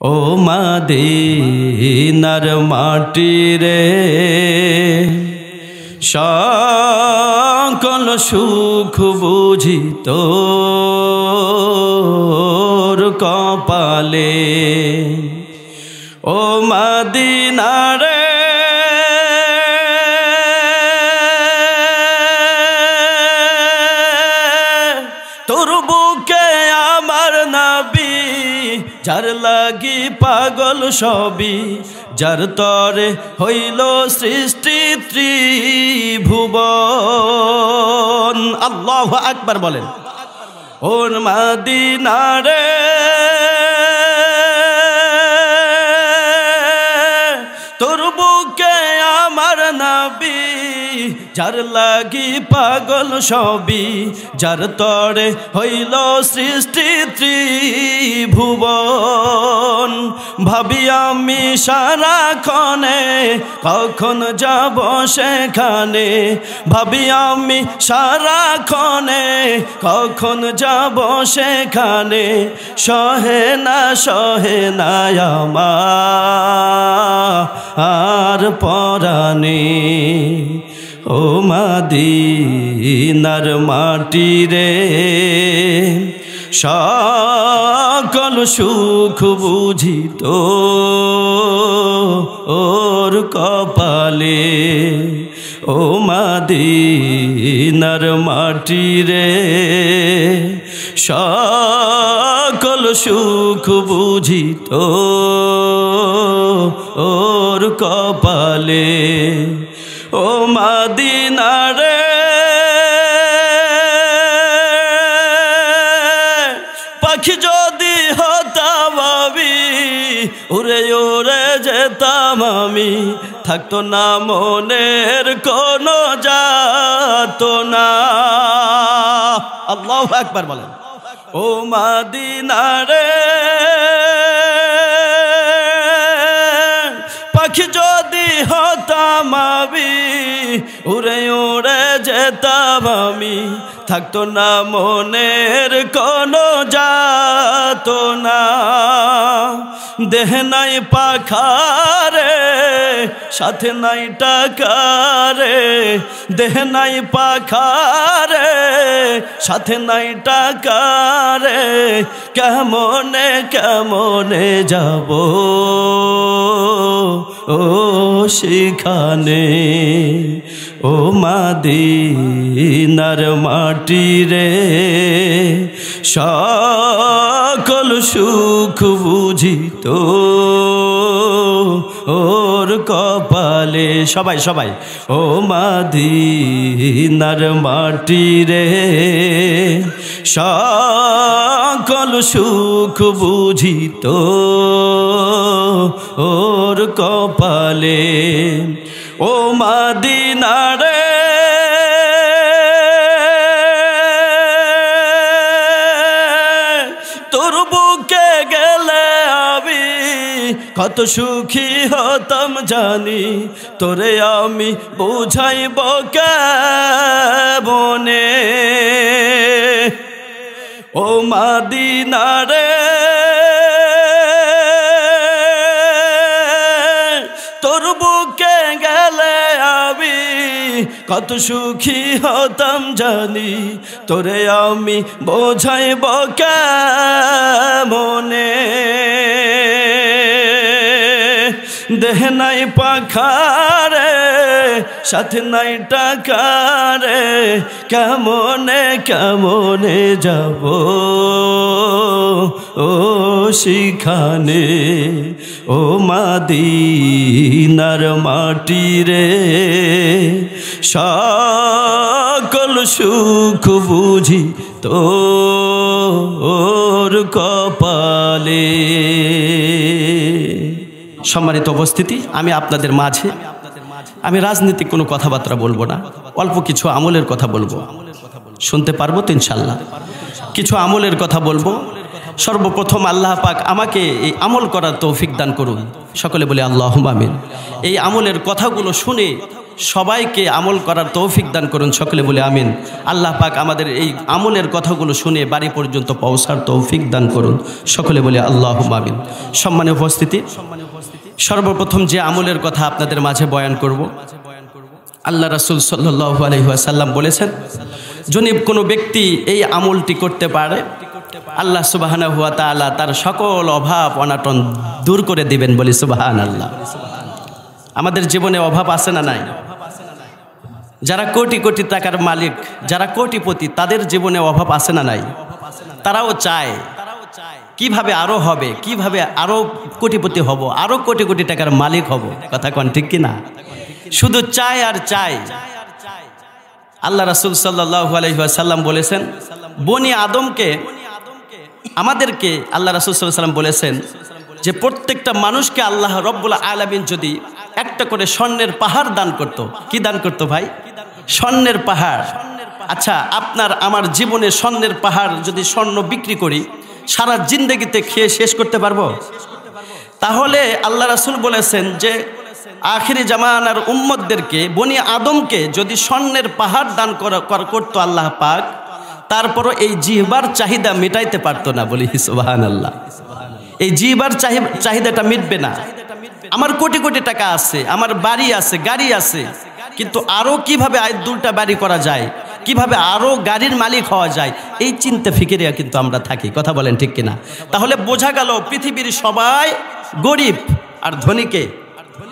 ও মদিনার মাটি রে, সকল সুখ বুঝি তোর কপালে। ও মদিনা রে, তোর বুকে আমার নবী, যার লাগি পাগল সবই, যার তরে হইল সৃষ্টি ত্রিভুবন। আল্লাহু আকবার বলেন। ওর মদিনা রে, তোর বুকে আমার নবী, যার লাগি পাগল সবই, যার তরে হইল সৃষ্টি ত্রিভুবন। ভাবি আমি সারাক্ষণে কখন যাব সেখানে, ভাবি আমি সারাক্ষণে কখন যাব সেখানে। সহে না আমার পরাণে। ও মদিনার মাটি রে, সকল সুখ বুঝি তোর কপালে। ও মদিনার মাটি রে, সকল সুখ বুঝি তোর কপালে। ও মদিনা রে, পাখি যদি হতাম আমি, উড়ে উড়ে যেতাম আমি, থাকতো না মনের কোনো যাতনা। আল্লাহু আকবার বলেন। ও মদিনা রে, পাখি যদি হতাম আমি, উড়ে উড়ে যেতাম আমি, থাকতো না মনের কোনো যাতনা। দেহ নাই পাখারে, সাথে নাই টাকারে, দেহ নাই পাখারে, সাথে নাই টাকারে, কেমনে কেমনে যাব ও সেখানে। ও মদিনার মাটি রে, সকল সুখ বুঝি তোর কপালে। সবাই সবাই। ও মদিনার মাটি রে, সকল সুখ বুঝি তোর কপালে। ও মদিনা রে, তোর বুকে গেলে আমি কত সুখী হতাম জানি, তোরে আমি বুঝাইব কেমনে। ও মদিনা রে, তোর বুকে গেলে আমি কত সুখী হতাম জানি, তোরে আমি বোঝাইব কেমনে। দেহ নাই পাখারে, সাথে নাই টাকারে, কেমনে কেমনে যাব ও সেখানে। ও মদিনার মাটি রে, সকল সুখ বুঝি তোর কপালে। সম্মানিত উপস্থিতি, আমি আপনাদের মাঝে আমি রাজনীতিক কোনো কথাবার্তা বলবো না, অল্প কিছু আমলের কথা বলবো। শুনতে পারবো তো ইনশাল্লাহ? কিছু আমলের কথা বলবো। সর্বপ্রথম আল্লাহ পাক আমাকে এই আমল করার তৌফিক দান করুন। সকলে বলে আল্লাহুম্মা আমিন। এই আমলের কথাগুলো শুনে সবাইকে আমল করার তৌফিক দান করুন, সকলে বলে আমিন। আল্লাহ পাক আমাদের এই আমলের কথাগুলো শুনে বাড়ি পর্যন্ত পৌঁছার তৌফিক দান করুন, সকলে বলে আল্লাহুম্মা আমিন। সম্মানীয় উপস্থিতি, সর্বপ্রথম যে আমলের কথা আপনাদের মাঝে বয়ান করব, আল্লাহ রাসূল সাল্লাল্লাহু আলাইহি ওয়াসাল্লাম বলেছেন, যদি কোনো ব্যক্তি এই আমলটি করতে পারে আল্লাহ সুবহানাহু ওয়া তাআলা তার সকল অভাব অনাটন দূর করে দিবেন, বলি সুবহানাল্লাহ। আমাদের জীবনে অভাব আছে না নাই? যারা কোটি কোটি টাকার মালিক, যারা কোটিপতি, তাদের জীবনে অভাব আছে না নাই? তারাও চায় কিভাবে আরো হবে, কিভাবে আরো কোটিপতি হব, আরো কোটি কোটি টাকার মালিক হব। কথা কোন ঠিক কিনা? শুধু চায় আর চায়। আল্লাহ রাসূল সাল্লাল্লাহু আলাইহি ওয়াসাল্লাম বলেছেন, বনি আদমকে, আমাদেরকে আল্লাহ রাসূল সাল্লাল্লাহু আলাইহি ওয়াসাল্লাম বলেছেন যে প্রত্যেকটা মানুষকে আল্লাহ রব্বুল আলামিন যদি একটা করে স্বর্ণের পাহাড় দান করত। কি দান করত ভাই? স্বর্ণের পাহাড়। আচ্ছা, আপনার আমার জীবনে স্বর্ণের পাহাড় যদি স্বর্ণ বিক্রি করি, সারা জিন্দেগিতে খেয়ে শেষ করতে পারবো? তাহলে আল্লাহ রাসূল বলেছেন যে আখিরি জামানার উম্মতদেরকে, বনি আদমকে যদি স্বর্ণের পাহাড় দান করতো আল্লাহ পাক, তারপরও এই জিহ্বার চাহিদা মেটাইতে পারতো না, বলি সুবহানাল্লাহ। এই জিহ্বার চাহিদাটা মিটবে না। আমার কোটি কোটি টাকা আছে, আমার বাড়ি আছে, গাড়ি আছে, কিন্তু আরো কিভাবে দুটা বাড়ি করা যায়, কিভাবে আরো গাড়ির মালিক হওয়া যায়, এই চিন্তা ফিকিরিয়া কিন্তু আমরা থাকি। কথা বলেন ঠিক কিনা? তাহলে বোঝা গেল পৃথিবীর সবাই গরিব আর ধনীকে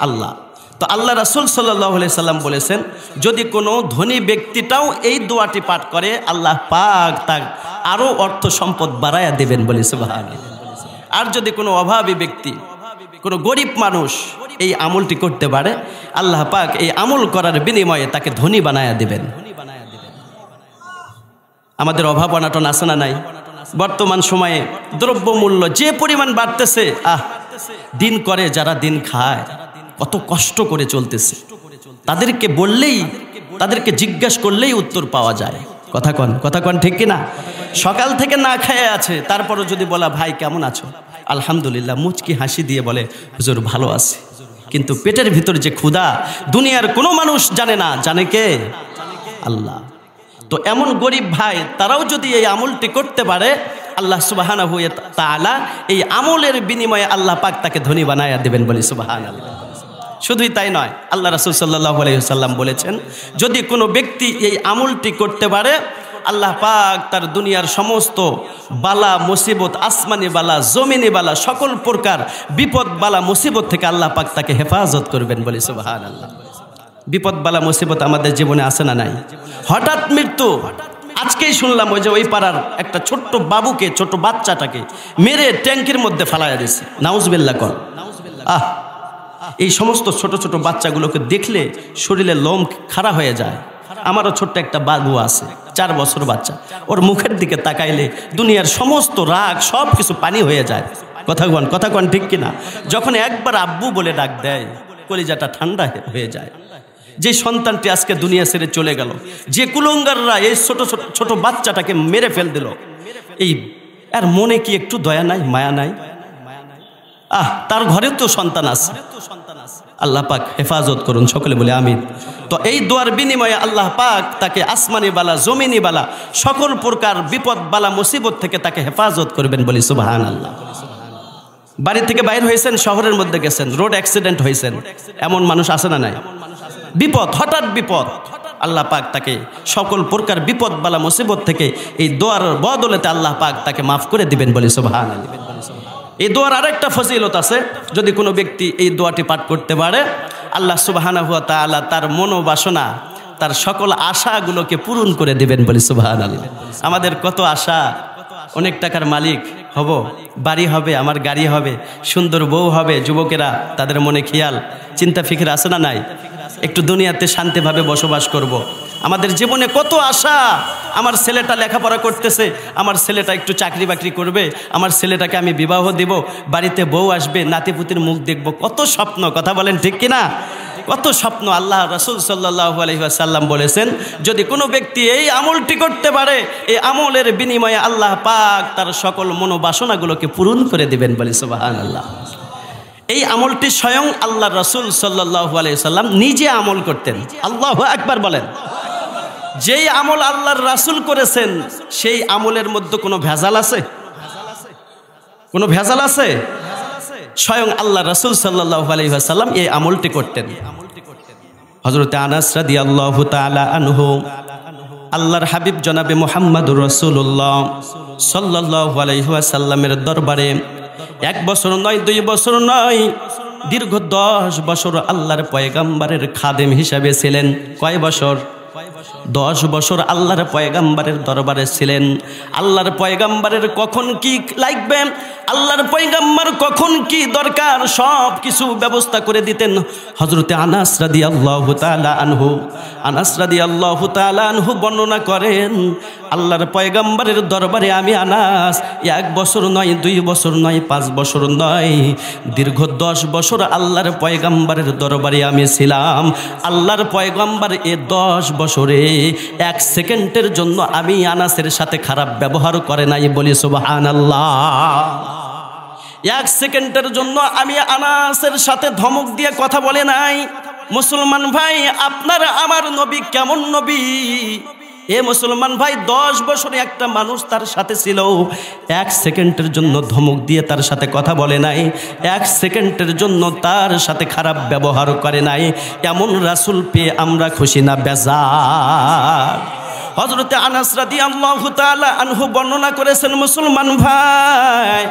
আল্লাহ। তো আল্লাহ রাসূল সাল্লাল্লাহু আলাইহি সাল্লাম বলেছেন, যদি কোনো ধনী ব্যক্তিটাও এই দোয়াটি পাঠ করে, আল্লাহ পাক তার আরো অর্থ সম্পদ বাড়ায়া দেবেন, বলি সুবহানাল্লাহ। আর যদি কোনো অভাবী ব্যক্তি, কোনো গরিব মানুষ এই আমলটি করতে পারে, আল্লাহ পাক এই আমল করার বিনিময়ে তাকে ধনী বানায়া দিবেন। আমাদের অভাব অনাটন আছে না নাই? বর্তমান সময়ে দ্রব্যমূল্য যে পরিমাণ বাড়তেছে, দিন করে যারা দিন খায়, কত কষ্ট করে চলতেছে, তাদেরকে বললেই, তাদেরকে জিজ্ঞাসা করলেই উত্তর পাওয়া যায়। কথা কন ঠিক কিনা? সকাল থেকে না খেয়ে আছে, তারপরও যদি বলা ভাই কেমন আছো, আলহামদুলিল্লাহ, মুচকি হাসি দিয়ে বলে হুজুর ভালো আছি, কিন্তু পেটের ভিতর যে ক্ষুধা দুনিয়ার কোনো মানুষ জানে না, জানে কে? আল্লাহ। তো এমন গরিব ভাই, তারাও যদি এই আমলটি করতে পারে, আল্লাহ সুবহানাহু ওয়া তাআলা এই আমলের বিনিময়ে আল্লাহ পাক তাকে ধনী বানায়া দেবেন, বলি সুবহানাল্লাহ। শুধুই তাই নয়, আল্লাহ রাসূল সাল্লাল্লাহু আলাইহি ওয়াসাল্লাম বলেছেন, যদি কোনো ব্যক্তি এই আমলটি করতে পারে, আল্লাহ পাক তার দুনিয়ার সমস্ত বালা মুসিবত, আসমানি বালা, জমিনি বালা, সকল প্রকার বিপদ বালা মুসিবত থেকে আল্লাহ পাক তাকে হেফাজত করবেন, বলি সুবহানাল্লাহ। বিপদ বালা মুসিবত আমাদের জীবনে আসে না নাই? হঠাৎ মৃত্যু। আজকেই শুনলাম ওই যে ওই পাড়ার একটা ছোট্ট বাবুকে, ছোট বাচ্চাটাকে মেরে ট্যাঙ্কির মধ্যে ফালাইয়া দিয়েছে। নাউজুবিল্লাহ কর। এই সমস্ত ছোট ছোট বাচ্চাগুলোকে দেখলে শরীরে লোম খাড়া হয়ে যায়। আমারও ছোট্ট একটা বাবু আছে, 4 বছর বাচ্চা। ওর মুখের দিকে তাকাইলে দুনিয়ার সমস্ত রাগ সব কিছু পানি হয়ে যায়। কথা কন ঠিক কিনা? যখন একবার আব্বু বলে ডাক দেয়, কলিজাটা ঠান্ডা হয়ে যায়। যে সন্তানটি আজকে দুনিয়া ছেড়ে চলে গেল, যে কুলঙ্গাররা এই ছোট ছোট বাচ্চাটাকে মেরে ফেল দিল, এই আর মনে কি একটু দয়া নাই, মায়া নাই? তার ঘরেও তো সন্তান আছে। আল্লাহ পাক হেফাজত করুন, সকলে বলে আমিন। তো এই দোয়ার বিনিময়ে আল্লাহ পাক তাকে আসমানি বালা, জমিনি বালা, সকল প্রকার বিপদ বালা মুসিবত থেকে তাকে হেফাজত করবেন, বলি সুবহানাল্লাহ। বাড়ি থেকে বাইর হয়েছেন, শহরের মধ্যে গেছেন, রোড অ্যাক্সিডেন্ট হয়েছেন, এমন মানুষ আছে না নাই? বিপদ, হঠাৎ বিপদ, আল্লাহ পাক তাকে সকল প্রকার বিপদ বালা মুসিবত থেকে এই দোয়ার বদলেতে আল্লাহ পাক তাকে মাফ করে দিবেন, বলি সুবহানাল্লাহ। এই দোয়ার আরেকটা ফজিলত আছে, যদি কোনো ব্যক্তি এই দোয়াটি পাঠ করতে পারে, আল্লাহ সুবহানাহু ওয়া তাআলা তার মনোবাসনা, তার সকল আশাগুলোকে পূরণ করে দিবেন, বলি সুবহানাল্লাহ। আমাদের কত আশা, অনেক টাকার মালিক হব, বাড়ি হবে, আমার গাড়ি হবে, সুন্দর বউ হবে, যুবকেরা তাদের মনে খেয়াল চিন্তা ফিকির আছে না নাই? একটু দুনিয়াতে শান্তিভাবে বসবাস করব। আমাদের জীবনে কত আশা, আমার ছেলেটা লেখাপড়া করতেছে, আমার ছেলেটা একটু চাকরি বাকরি করবে, আমার ছেলেটাকে আমি বিবাহ দিব, বাড়িতে বউ আসবে, নাতিপুতির মুখ দেখব, কত স্বপ্ন। কথা বলেন ঠিক কিনা? কত স্বপ্ন। আল্লাহ রাসূল সাল্লাল্লাহু আলাইহি ওয়াসাল্লাম বলেছেন, যদি কোনো ব্যক্তি এই আমলটি করতে পারে, এই আমলের বিনিময়ে আল্লাহ পাক তার সকল মনোবাসনাগুলোকে পূরণ করে দিবেন, বলি সুবহানাল্লাহ। এই আমলটি স্বয়ং আল্লাহ রাসূল সাল্লাল্লাহু আলাইহি সাল্লাম নিজে আমল করতেন। আল্লাহু আকবার বলেন। যেই আমল আল্লাহর রাসূল করেছেন সেই আমলের মধ্যে কোনো ভেজাল আছে? কোনো ভেজাল আছে? স্বয়ং আল্লাহ রাসূল সাল্লাল্লাহু আলাইহি ওয়াসাল্লাম এই আমলটি করতেন। হযরত আনাস রাদিয়াল্লাহু তাআলা আনহু, আল্লাহর হাবিব জনাবে মুহাম্মদুর রাসূলুল্লাহ সাল্লাল্লাহু আলাইহি ওয়াসাল্লামের দরবারে 1 বছর নয় 2 বছর নয়, দীর্ঘ 10 বছর আল্লাহর পয়গম্বরের খাদেম হিসাবে ছিলেন। কয় বছর? 10 বছর আল্লাহর পয়গম্বরের দরবারে ছিলেন। আল্লাহর পয়গম্বরের কখন কি লাগবে, আল্লাহর পয়গম্বর কখন কি দরকার, সব কিছু ব্যবস্থা করে দিতেন হযরতে আনাস রাদিয়াল্লাহু তাআলা আনহু। আনাস রাদিয়াল্লাহু তাআলা আনহু বর্ণনা করেন, আল্লাহর পয়গম্বরের দরবারে আমি আনাস 1 বছর নয় 2 বছর নয় 5 বছর নয়, দীর্ঘ 10 বছর আল্লাহর পয়গম্বরের দরবারে আমি ছিলাম। আল্লাহর পয়গম্বর এই 10 বছরে 1 সেকেন্ডের জন্য আমি আনাসের সাথে খারাপ ব্যবহার করে নাই, বলি সুবহানাল্লাহ। 1 সেকেন্ডের জন্য আমি আনাসের সাথে ধমক দিয়ে কথা বলে নাই। মুসলমান ভাই, আপনার আমার নবী কেমন নবী? এ মুসলমান ভাই, 10 বছরে একটা মানুষ তার সাথে ছিল, 1 সেকেন্ডের জন্য ধমক দিয়ে তার সাথে কথা বলে নাই, 1 সেকেন্ডের জন্য তার সাথে খারাপ ব্যবহার করে নাই। এমন রাসূল পেয়ে আমরা খুশি না বেজার? হযরতে আনাস রাদিয়াল্লাহু তাআলা আনহু বর্ণনা করেছেন মুসলমান ভাই,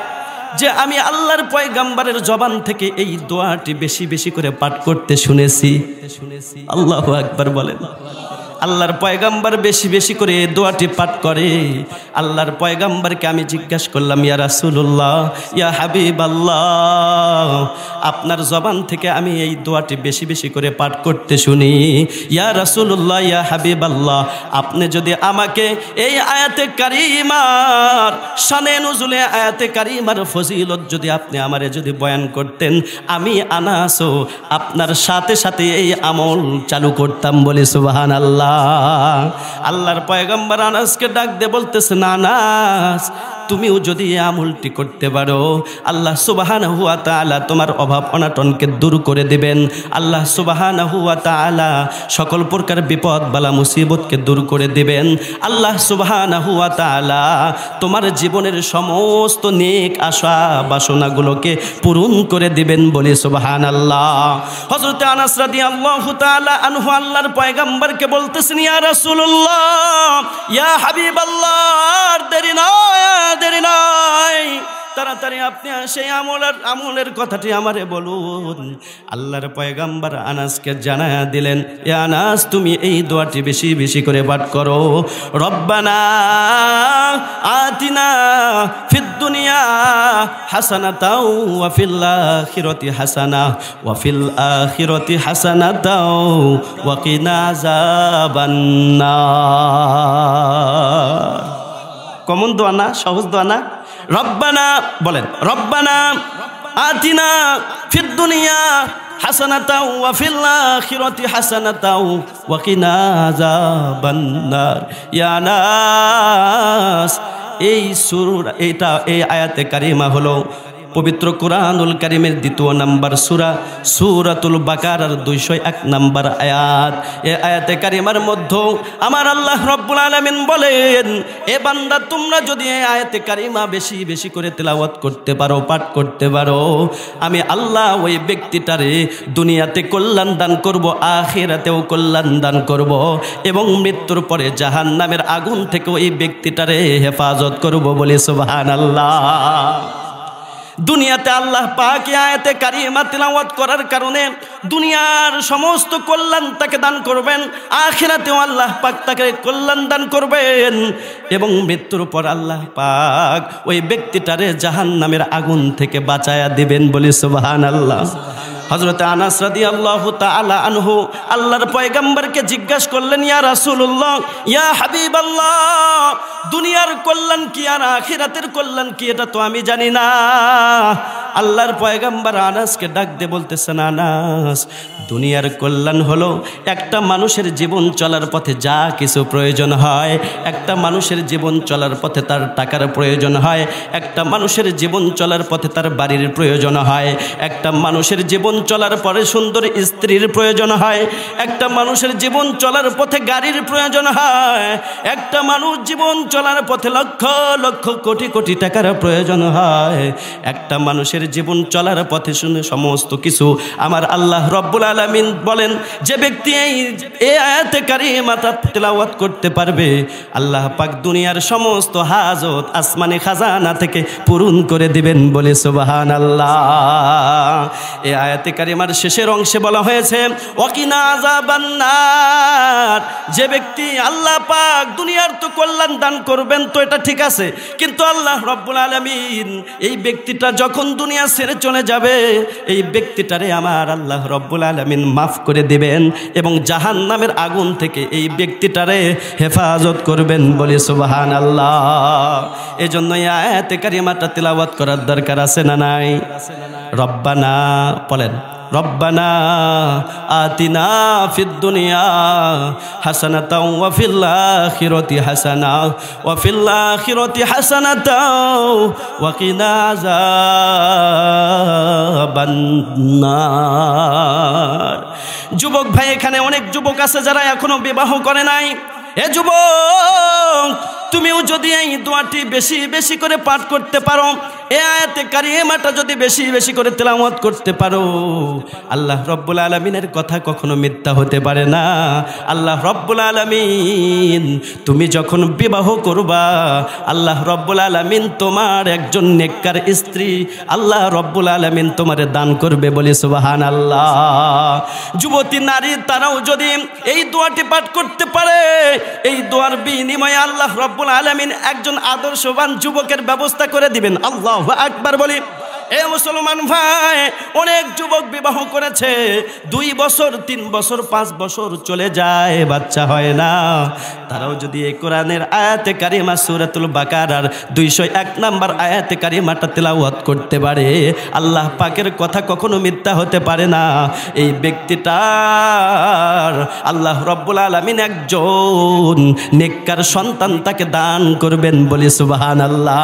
যে আমি আল্লাহর পয়গম্বরের জবান থেকে এই দোয়াটি বেশি বেশি করে পাঠ করতে শুনেছি। আল্লাহু আকবার বলেন। আল্লাহর পয়গম্বর বেশি বেশি করে এই দোয়াটি পাঠ করে। আল্লাহর পয়গম্বরকে আমি জিজ্ঞাসা করলাম, ইয়া রাসূলুল্লাহ, ইয়া হাবিবাল্লাহ, আপনার জবান থেকে আমি এই দোয়াটি বেশি বেশি করে পাঠ করতে শুনি। ইয়া রাসূলুল্লাহ, ইয়া হাবিবাল্লাহ, আপনি যদি আমাকে এই আয়াতে কারিমার শানে নুজুলে আয়াতে কারিমার ফজিলত যদি আপনি আমারে যদি বয়ান করতেন, আমি আনাসও আপনার সাথে সাথে এই আমল চালু করতাম, বলে সুবহানাল্লাহ। আল্লাহর পয়গম্বর আনাসকে ডাক দিয়ে বলতেছেন, আনাস, তুমিও যদি এই আমলটি করতে পারো, আল্লাহ সুবহানাহু ওয়া তাআলা তোমার অভাব অনাটনকে দূর করে দিবেন। আল্লাহ সুবহানাহু ওয়া তাআলা সকল প্রকার বিপদ বালা মুসিবতকে দূর করে দিবেন। আল্লাহ সুবহানাহু ওয়া তাআলা তোমার জীবনের সমস্ত নেক আশা বাসনাগুলোকে পূরণ করে দিবেন, বলে সুবহানাল্লাহ। হযরত আনাস রাদিয়াল্লাহু তাআলা আনহু আল্লাহর পয়গম্বরকে বলতেছেন, ইয়া রাসূলুল্লাহ, ইয়া হাবিবাল্লাহ, দেরি নয়, তাড়াতাড়ি আপনি সেই আমলের কথাটি আমারে বলুন। আল্লাহর পয়গম্বর আনাসকে জানায়া দিলেন, এ আনাস, তুমি এই দোয়াটি বেশি বেশি করে পাঠ করো। রব্বানা আতিনা ফিদ দুনিয়া হাসানাতাও ওয়া ফিল আখিরাতি হাসানা ওয়া ফিল আখিরাতি হাসানাতাও ওয়া কিনা আযাবান্নার। কমন দোয়া না? সহজ দোয়া না? রব্বানা বলেন, রব্বানা আতিনা ফিদ দুনিয়া হাসানাতাও ওয়া ফিল আখিরাতি হাসানাতাও ওয়া কিনা আযাবান্নার। ইয়া নাস, এই সূরা, এই আয়াতে কারিমা হলো পবিত্র কুরআনুল কারীমের 2 নম্বর সূরা, সূরাতুল বাকারার 201 নম্বর আয়াত। এই আয়াতে কারিমার মধ্যে আমার আল্লাহ রাব্বুল আলামিন বলেন, এ বান্দা, তোমরা যদি এই আয়াতে কারিমা বেশি বেশি করে তেলাওয়াত করতে পারো, পাঠ করতে পারো, আমি আল্লাহ ওই ব্যক্তিটারে দুনিয়াতে কল্যাণ দান করব, আখিরাতেও কল্যাণ দান করব, এবং মৃত্যুর পরে জাহান্নামের আগুন থেকে ওই ব্যক্তিটারে হেফাজত করব, বলে সুবহানাল্লাহ। দুনিয়াতে আল্লাহ পাক আয়াতে কারিমা তিলাওয়াত করার কারণে দুনিয়ার সমস্ত কল্যাণ তাকে দান করবেন, আখিরাতেও আল্লাহ পাক তাকে কল্যাণ দান করবেন, এবং মৃত্যুর পর আল্লাহ পাক ওই ব্যক্তিটারে জাহান্নামের আগুন থেকে বাঁচায়া দিবেন, বলে সুবহানাল্লাহ। হযরত আনাস রাদিয়াল্লাহু তাআলা আনহু আল্লাহর পয়গম্বরকে জিজ্ঞাসা করলেন, ইয়া রাসূলুল্লাহ, ইয়া হাবিবাল্লাহ, দুনিয়ার কল্যাণ কি আর আখিরাতের কল্যাণ কি এটা তো আমি জানি না। আল্লাহর পয়গম্বর আনাসকে ডাক দিয়ে বলতেছেন, আনাস, দুনিয়ার কল্যাণ হলো একটা মানুষের জীবন চলার পথে যা কিছু প্রয়োজন হয়, একটা মানুষের জীবন চলার পথে তার টাকার প্রয়োজন হয়, একটা মানুষের জীবন চলার পথে তার বাড়ির প্রয়োজন হয়, একটা মানুষের জীবন চলার পরে সুন্দর স্ত্রীর প্রয়োজন হয়, একটা মানুষের জীবন চলার পথে গাড়ির প্রয়োজন হয়, একটা মানুষ জীবন চলার পথে লক্ষ লক্ষ কোটি কোটি টাকার প্রয়োজন হয়, একটা মানুষের জীবন চলার পথে শুনে সমস্ত কিছু আমার আল্লাহ রব্বুল আলামিন বলেন, যে ব্যক্তি এই আয়াতে কারিমাটা তেলাওয়াত করতে পারবে, আল্লাহ পাক দুনিয়ার সমস্ত হাজত আসমানে খাজানা থেকে পূরণ করে দিবেন। বলে সুবহানাল্লাহ। এই আয়াতে কারিমার শেষের অংশে বলা হয়েছে, ওয়াকিনা আযাবান্নার, যে ব্যক্তি আল্লাহ পাক দুনিয়ার তো কল্যাণ দান করবেন তো এটা ঠিক আছে, কিন্তু আল্লাহ রব্বুল আলামিন এই ব্যক্তিটা যখন দুনিয়া ছেড়ে চলে যাবে, এই ব্যক্তিটারে আমার আল্লাহ রব্বুল আলামিন মাফ করে দিবেন এবং জাহান্নামের আগুন থেকে এই ব্যক্তিটারে হেফাজত করবেন। বলি সুবহানাল্লাহ। এজন্য এই আয়াতে কারিমাটা তিলাওয়াত করার দরকার আছে না নাই? রব্বানা বলেন, রব্বানা আতিনা ফিদ দুনিয়া হাসানাতাও ওয়া ফিল আখিরাতি হাসানা ওয়া ফিল আখিরাতি হাসানাতাও ওয়া কিনা আযাবান নার। যুবক ভাই, এখানে অনেক যুবক আছে যারা এখনো বিবাহ করে নাই। এ যুবক, তুমিও যদি এই দোয়াটি বেশি বেশি করে পাঠ করতে পারো, এই আয়াতে কারিমাটা যদি বেশি বেশি করে তেলাওয়াত করতে পারো, আল্লাহ রব্বুল আলামিনের কথা কখনো মিথ্যা হতে পারে না। আল্লাহ রব্বুল আলামিন তুমি যখন বিবাহ করবা, আল্লাহ রব্বুল আলামিন তোমার একজন নেককার স্ত্রী আল্লাহ রব্বুল আলামিন তোমারে দান করবে। বলি সুবহানাল্লাহ। যুবতী নারী তারাও যদি এই দোয়াটি পাঠ করতে পারে, এই দোয়ার বিনিময়ে আল্লাহ রব্বুল আলামিন একজন আদর্শবান যুবকের ব্যবস্থা করে দিবেন। আল্লাহু আকবার বলি। এ মুসলমান ভাই, অনেক যুবক বিবাহ করেছে, 2 বছর 3 বছর 5 বছর চলে যায়, বাচ্চা হয় না। তারাও যদি এই কোরআনের আয়াতে কারিমা সূরাতুল বাকারার 201 নম্বর আয়াতে কারিমাটা তেলাওয়াত করতে পারে, আল্লাহ পাকের কথা কখনো মিথ্যা হতে পারে না। এই ব্যক্তিটার আল্লাহ রব্বুল আলামিন একজন নেককার সন্তান তাকে দান করবেন। বলি সুবহানাল্লাহ।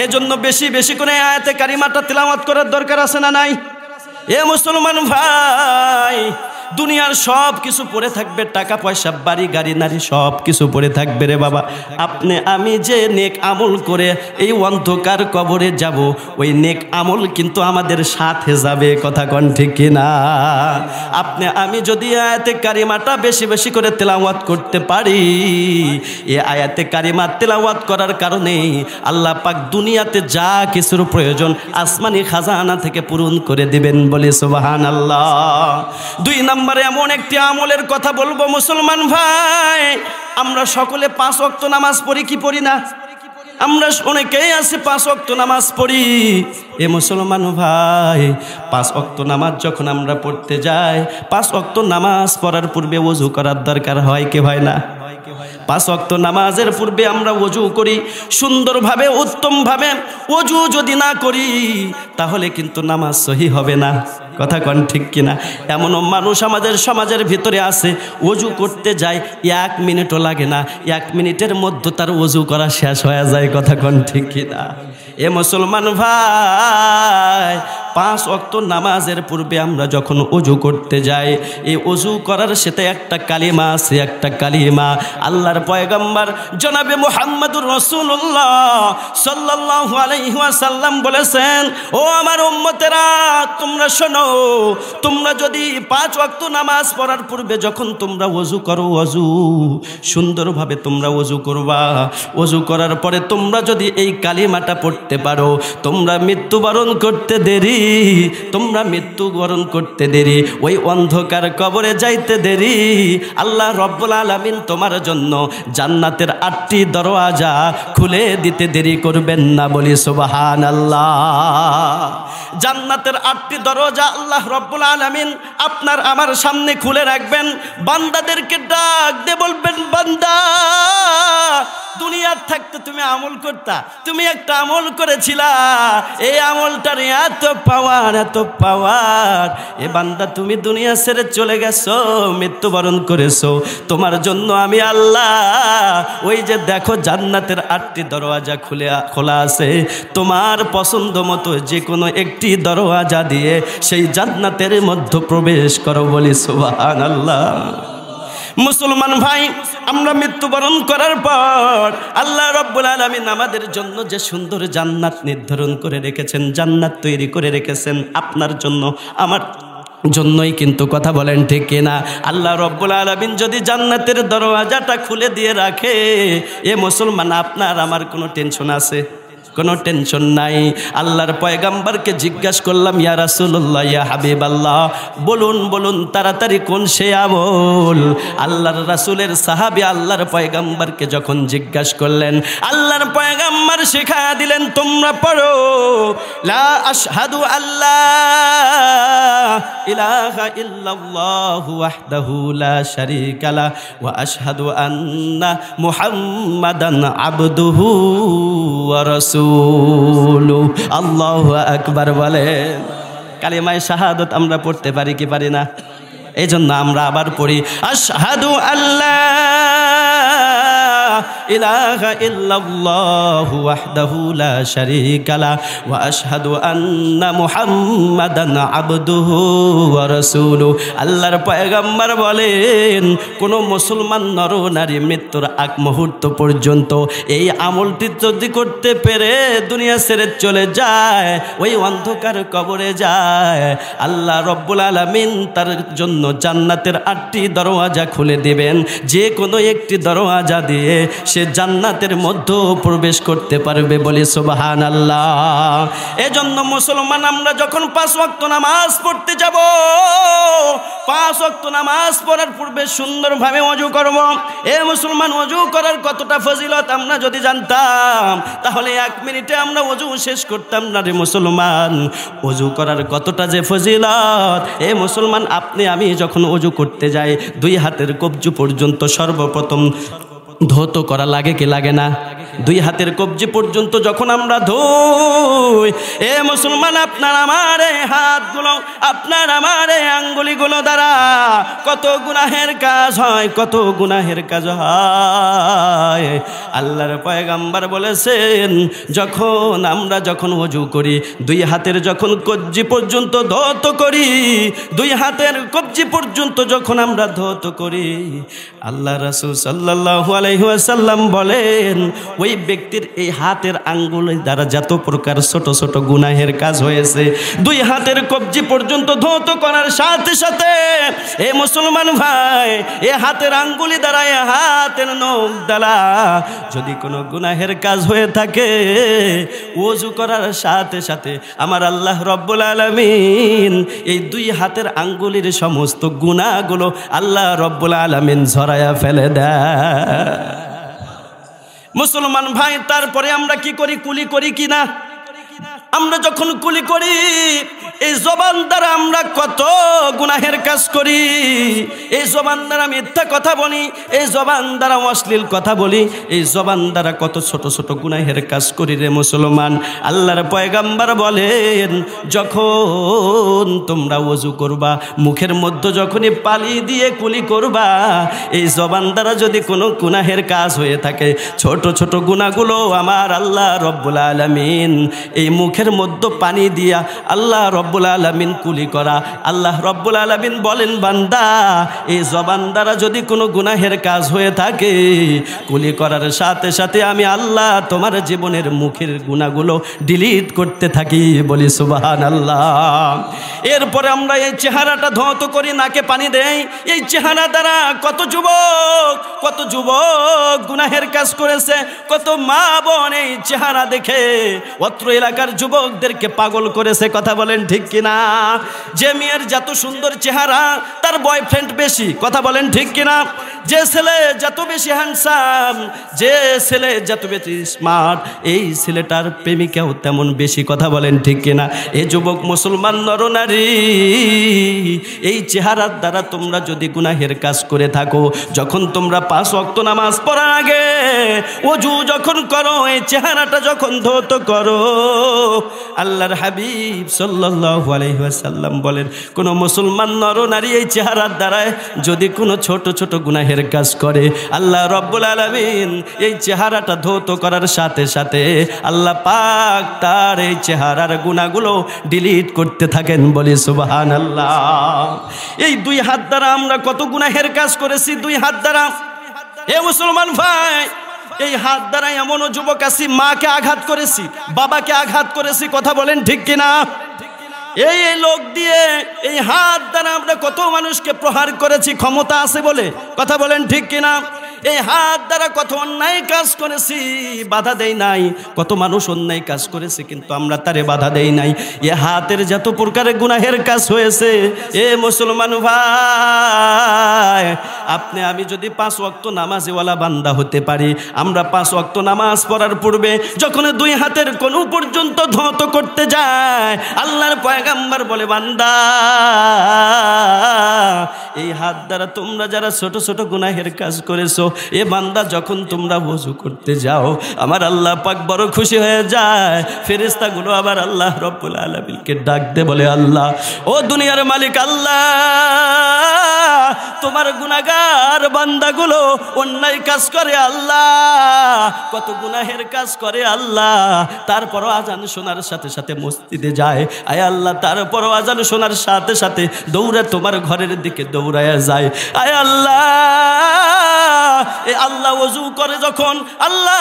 এজন্য বেশি বেশি করে আয়াতে কারিমা তিলাওয়াত করার দরকার আছে না নাই? এ মুসলমান ভাই, দুনিয়ার সব কিছু পড়ে থাকবে, টাকা পয়সা বাড়ি গাড়ি নারী সব কিছু পড়ে থাকবে রে বাবা। আপনি আমি যে নেক আমল করে এই অন্ধকার কবরে যাব, ওই নেক আমল কিন্তু আমাদের সাথে যাবে। কথা কোন ঠিক কিনা? আপনি আমি যদি আয়াতে কারিমাটা বেশি বেশি করে তেলাওয়াত করতে পারি, এই আয়াতে কারিমা তেলাওয়াত করার কারণে আল্লাহ পাক দুনিয়াতে যা কিছুর প্রয়োজন আসমানি খাজানা থেকে পূরণ করে দিবেন। বলি সুবহানাল্লাহ। 2 নম্বরে এমন একটি আমলের কথা বলবো মুসলমান ভাই, আমরা সকলে 5 ওয়াক্ত নামাজ পড়ি কি পড়ি না? আমরা অনেকেই আছি 5 ওয়াক্ত নামাজ পড়ি। এ মুসলমান ভাই, 5 ওয়াক্ত নামাজ যখন আমরা পড়তে যাই, 5 ওয়াক্ত নামাজ পড়ার পূর্বে ওযু করার দরকার হয় কি হয় না? 5 ওয়াক্ত নামাজের পূর্বে আমরা ওযু করি সুন্দরভাবে, উত্তমভাবে। ওযু যদি না করি তাহলে কিন্তু নামাজ সহি হবে না। কথা কোন ঠিক কিনা? এমনও মানুষ আমাদের সমাজের ভিতরে আছে, ওযু করতে যায় 1 মিনিটও লাগে না, 1 মিনিটের মধ্যে তার ওযু করা শেষ হয়ে যায়। কথা কোন ঠিক কিনা? এ মুসলমান ভাই, 5 ওয়াক্ত নামাজের পূর্বে আমরা যখন ওযু করতে যাই, এই ওযু করার সাথে একটা কালিমা আছে, একটা কালিমা আল্লাহর পয়গম্বর জনাবে মুহাম্মদুর রাসূলুল্লাহ সাল্লাল্লাহু আলাইহি ওয়াসাল্লাম বলেছেন, ও আমার উম্মতেরা তোমরা শোনো, তোমরা যদি 5 ওয়াক্ত নামাজ পড়ার পূর্বে যখন তোমরা ওযু করো, ওযু সুন্দরভাবে তোমরা ওযু করবা। ওযু করার পরে তোমরা যদি এই কালিমাটা পড়তে পারো, তোমরা মৃত্যুবরণ করতে দেরি তোমরা মৃত্যুবরণ করতে দেরি, ওই অন্ধকার কবরে যাইতে দেরি, আল্লাহ রব্বুল আলামিন তোমার জন্য জান্নাতের 8টি দরওয়াজা খুলে দিতে দেরি করবেন না, বলি সুবহানাল্লাহ। জান্নাতের 8টি দরওয়াজা আল্লাহ রব্বুল আলামিন আপনার আমার সামনে খুলে রাখবেন। বান্দাদেরকে ডাক দিয়ে বলবেন, বান্দা দুনিয়ার থাকতে তুমি আমল করতা, তুমি একটা আমল করেছিলা, এই আমলটার এত পাওয়ার, এ বান্দা তুমি দুনিয়া ছেড়ে চলে গেছো, মৃত্যুবরণ করেছো, তোমার জন্য আমি আল্লাহ ওই যে দেখো জান্নাতের 8টি দরওয়াজা খোলা আছে, তোমার পছন্দ মতো যে কোনো একটি দরওয়াজা দিয়ে সেই জান্নাতের মধ্যে প্রবেশ করো, বলি সুবহানাল্লাহ। মুসলমান ভাই, আমরা মৃত্যুবরণ করার পর আল্লাহ রব্বুল আলামিন আমাদের জন্য যে সুন্দর জান্নাত নির্ধারণ করে রেখেছেন, জান্নাত তৈরি করে রেখেছেন আপনার জন্য, আমার জন্যই কিন্তু, কথা বলেন ঠিক কিনা? আল্লাহ রব্বুল আলামিন যদি জান্নাতের দরওয়াজাটা খুলে দিয়ে রাখে, এ মুসলমান আপনার আমার কোনো টেনশন আছে? কোনো টেনশন নাই। আল্লাহর পয়গাম্বরকে জিজ্ঞাসা করলাম, ইয়া রাসূলুল্লাহ, ইয়া হাবিবাল্লাহ, বলুন তাড়াতাড়ি কোন সে আমল? আল্লাহর রাসূলের সাহাবী আল্লাহর পয়গাম্বরকে যখন জিজ্ঞাসা করলেন, আল্লাহর পয়গাম্বর শিখায়া দিলেন, তোমরা পড়ো লা আশহাদু আল্লাহ ইলাহা ইল্লাল্লাহু ওয়াহদাহু লা শারীকা লা ওয়া আশহাদু আন্না মুহাম্মাদান আবদুহু ওয়া রাসূলুহু। আল্লাহু আকবার বলেন। কালিমায়ে শাহাদাত আমরা পড়তে পারি কি পারি না? এই জন্য আমরা আবার পড়ি, আশহাদু আল্লাহ ইলাহা ইল্লাল্লাহু ওয়াহদাহু লা শারীকা লা ওয়া আশহাদু আন্না মুহাম্মাদান আবদুহু ওয়া রাসূলুহু। আল্লাহর পয়গম্বর বলেন, কোন মুসলমান নর নারী মৃত্যুর আগ মুহূর্ত পর্যন্ত এই আমলটি যদি করতে পেরে দুনিয়া ছেড়ে চলে যায়, ওই অন্ধকার কবরে যায়, আল্লাহ রব্বুল আলামিন তার জন্য জান্নাতের 8টি দরওয়াজা খুলে দিবেন, যে কোনো একটি দরওয়াজা দিয়ে সে জান্নাতের মধ্যে প্রবেশ করতে পারবে, বলে সুবহানাল্লাহ। এজন্য মুসলমান, আমরা যখন 5 ওয়াক্ত নামাজ পড়তে যাব, 5 ওয়াক্ত নামাজ পড়ার পূর্বে সুন্দরভাবে ওযু করব। এ মুসলমান, ওযু করার কতটা ফজিলত আমরা যদি জানতাম, তাহলে 1 মিনিটে আমরা ওযু শেষ করতাম না রে মুসলমান। ওযু করার কতটা যে ফজিলত, এ মুসলমান, আপনি আমি যখন ওযু করতে যাই, 2 হাতের কবজি পর্যন্ত সর্বপ্রথম ধৌত করা লাগে কি লাগে না? 2 হাতের কবজি পর্যন্ত যখন আমরা ধুই, এ মুসলমান, আপনার আমার এই হাতগুলো, আপনার আমার এই আঙ্গুলিগুলো দ্বারা কত গুনাহের কাজ হয়, কত গুনাহের কাজ হয়। আল্লাহর পয়গম্বর বলেছেন, আমরা যখন ওযু করি, 2 হাতের যখন কবজি পর্যন্ত ধৌত করি, 2 হাতের কবজি পর্যন্ত যখন আমরা ধৌত করি, আল্লাহ রাসূল সাল্লাল্লাহু আলাইহি ওয়াসাল্লাম বলেন, ওই ব্যক্তির এই হাতের আঙ্গুলের দ্বারা যত প্রকার ছোট ছোট গুনাহের কাজ হয়েছে, 2 হাতের কবজি পর্যন্ত ধৌত করার সাথে সাথে, এ মুসলমান ভাই, এ হাতের আঙ্গুলি দ্বারা, এ হাতের নখ দ্বারা যদি কোনো গুনাহের কাজ হয়ে থাকে, ওযু করার সাথে সাথে আমার আল্লাহ রব্বুল আলামিন এই 2 হাতের আঙ্গুলির সমস্ত গুনাহগুলো আল্লাহ রব্বুল আলামিন ঝরায়া ফেলে দেয়। মুসলমান ভাই, তারপরে আমরা কি করি? কুলি করি কিনা? আমরা যখন কুলি করি, এই জবান দ্বারা আমরা কত গুনাহের কাজ করি, এই জবান দ্বারা মিথ্যা কথা বলি, এই জবান দ্বারা অশ্লীল কথা বলি, এই জবান দ্বারা কত ছোট ছোট গুনাহের কাজ করি রে মুসলমান। আল্লাহর পয়গম্বর বলেন, যখন তোমরা ওযু করবা, মুখের মধ্যে যখনই পানি দিয়ে কুলি করবা, এই জবান দ্বারা যদি কোনো গুনাহের কাজ হয়ে থাকে, ছোট ছোট গুনাহগুলো আমার আল্লাহ রব্বুল আলামিন এই মুখের মধ্যে পানি দিয়া আল্লাহ রব্বুল আলামিন কুলি করা। আল্লাহ রব্বুল আলামিন বলেন, বান্দা, এই জবান দ্বারা যদি কোনো গুনাহের কাজ হয়ে থাকে, কুলি করার সাথে সাথে আমি আল্লাহ তোমার জীবনের মুখের গুনাহগুলো ডিলিট করতে থাকি, বলি সুবহানাল্লাহ। এরপরে আমরা এই চেহারাটা ধৌত করি, নাকে পানি দেই, এই চেহারা দ্বারা কত যুবক গুনাহের কাজ করেছে, কত মা বোন এই চেহারা দেখে অত্র এলাকার যুবকদেরকে পাগল করেছে, কথা বলেন ঠিক ঠিক কিনা? যে মেয়ের যত সুন্দর চেহারা তার বয়ফ্রেন্ড বেশি, কথা বলেন ঠিক কিনা? যে ছেলে যত বেশি হ্যান্ডসাম, যে ছেলে যত বেশি স্মার্ট, এই ছেলেটার প্রেমিকাও তেমন বেশি, কথা বলেন ঠিক কিনা? এই যুবক মুসলমান নরনারী, এই চেহারার দ্বারা তোমরা যদি গুনাহের কাজ করে থাকো, যখন তোমরা 5 ওয়াক্ত নামাজ পড়ার আগে ওযু যখন করো, এই চেহারাটা যখন ধৌত করো, আল্লাহর হাবিব সাল্লাল্লাহু আলাইহি ওয়াসাল্লাম বলেন, কোন মুসলমান নরনারী এই চেহারার দ্বারায় যদি কোনো ছোট ছোট গুনাহের কাজ করে, আল্লাহ রব্বুল আলামিন এই চেহারাটা ধৌত করার সাথে সাথে আল্লাহ পাক তার এই চেহারার গুনাহগুলো ডিলিট করতে থাকেন। বলি সুবহানাল্লাহ। এই 2 হাত দ্বারা আমরা কত গুনাহের কাজ করেছি, 2 হাত দ্বারা। এ মুসলমান ভাই, এই হাত দ্বারা এমনও যুবক আছি মাকে আঘাত করেছি, বাবাকে আঘাত করেছি, কথা বলেন ঠিক কিনা? এই লোক দিয়ে, এই হাত দ্বারা আমরা কত মানুষকে প্রহার করেছি ক্ষমতা আছে বলে, কথা বলেন ঠিক কিনা? এই হাত দ্বারা কত অন্যায় কাজ করেছি, বাধা দেই নাই। কত মানুষ অন্যায় কাজ করেছে কিন্তু আমরা তারে বাধা দেই নাই। এ হাতের যত প্রকারের গুনাহের কাজ হয়েছে, এ মুসলমান ভাই, আপনি আমি যদি 5 ওয়াক্ত নামাজওয়ালা বান্দা হতে পারি, আমরা 5 ওয়াক্ত নামাজ পড়ার পূর্বে যখন 2 হাতের কোন পর্যন্ত ধৌত করতে যায়, আল্লাহর পয়গম্বর বলে, বান্দা এই হাত দ্বারা তোমরা যারা ছোট ছোট গুনাহের কাজ করেছো, এ বান্দা যখন তোমরা ওযু করতে যাও, আমার আল্লাহ পাক বড় খুশি হয়ে যায়। ফেরেশতাগুলো আবার আল্লাহ রব্বুল আলামিনকে ডাক দে, বলে, আল্লাহ, ও দুনিয়ার মালিক আল্লাহ, তোমার গুনাহগার বান্দাগুলো অন্যায় কাজ করে আল্লাহ, কত গুনাহের কাজ করে আল্লাহ, তারপরও আজান শোনার সাথে সাথে মসজিদে যায়। আয় আল্লাহ, তারপরও আজান শোনার সাথে সাথে দৌড়ে তোমার ঘরের দিকে দৌড়ায়া যায়। আয় আল্লাহ, আল্লাহ ওযু করে যখন, আল্লাহ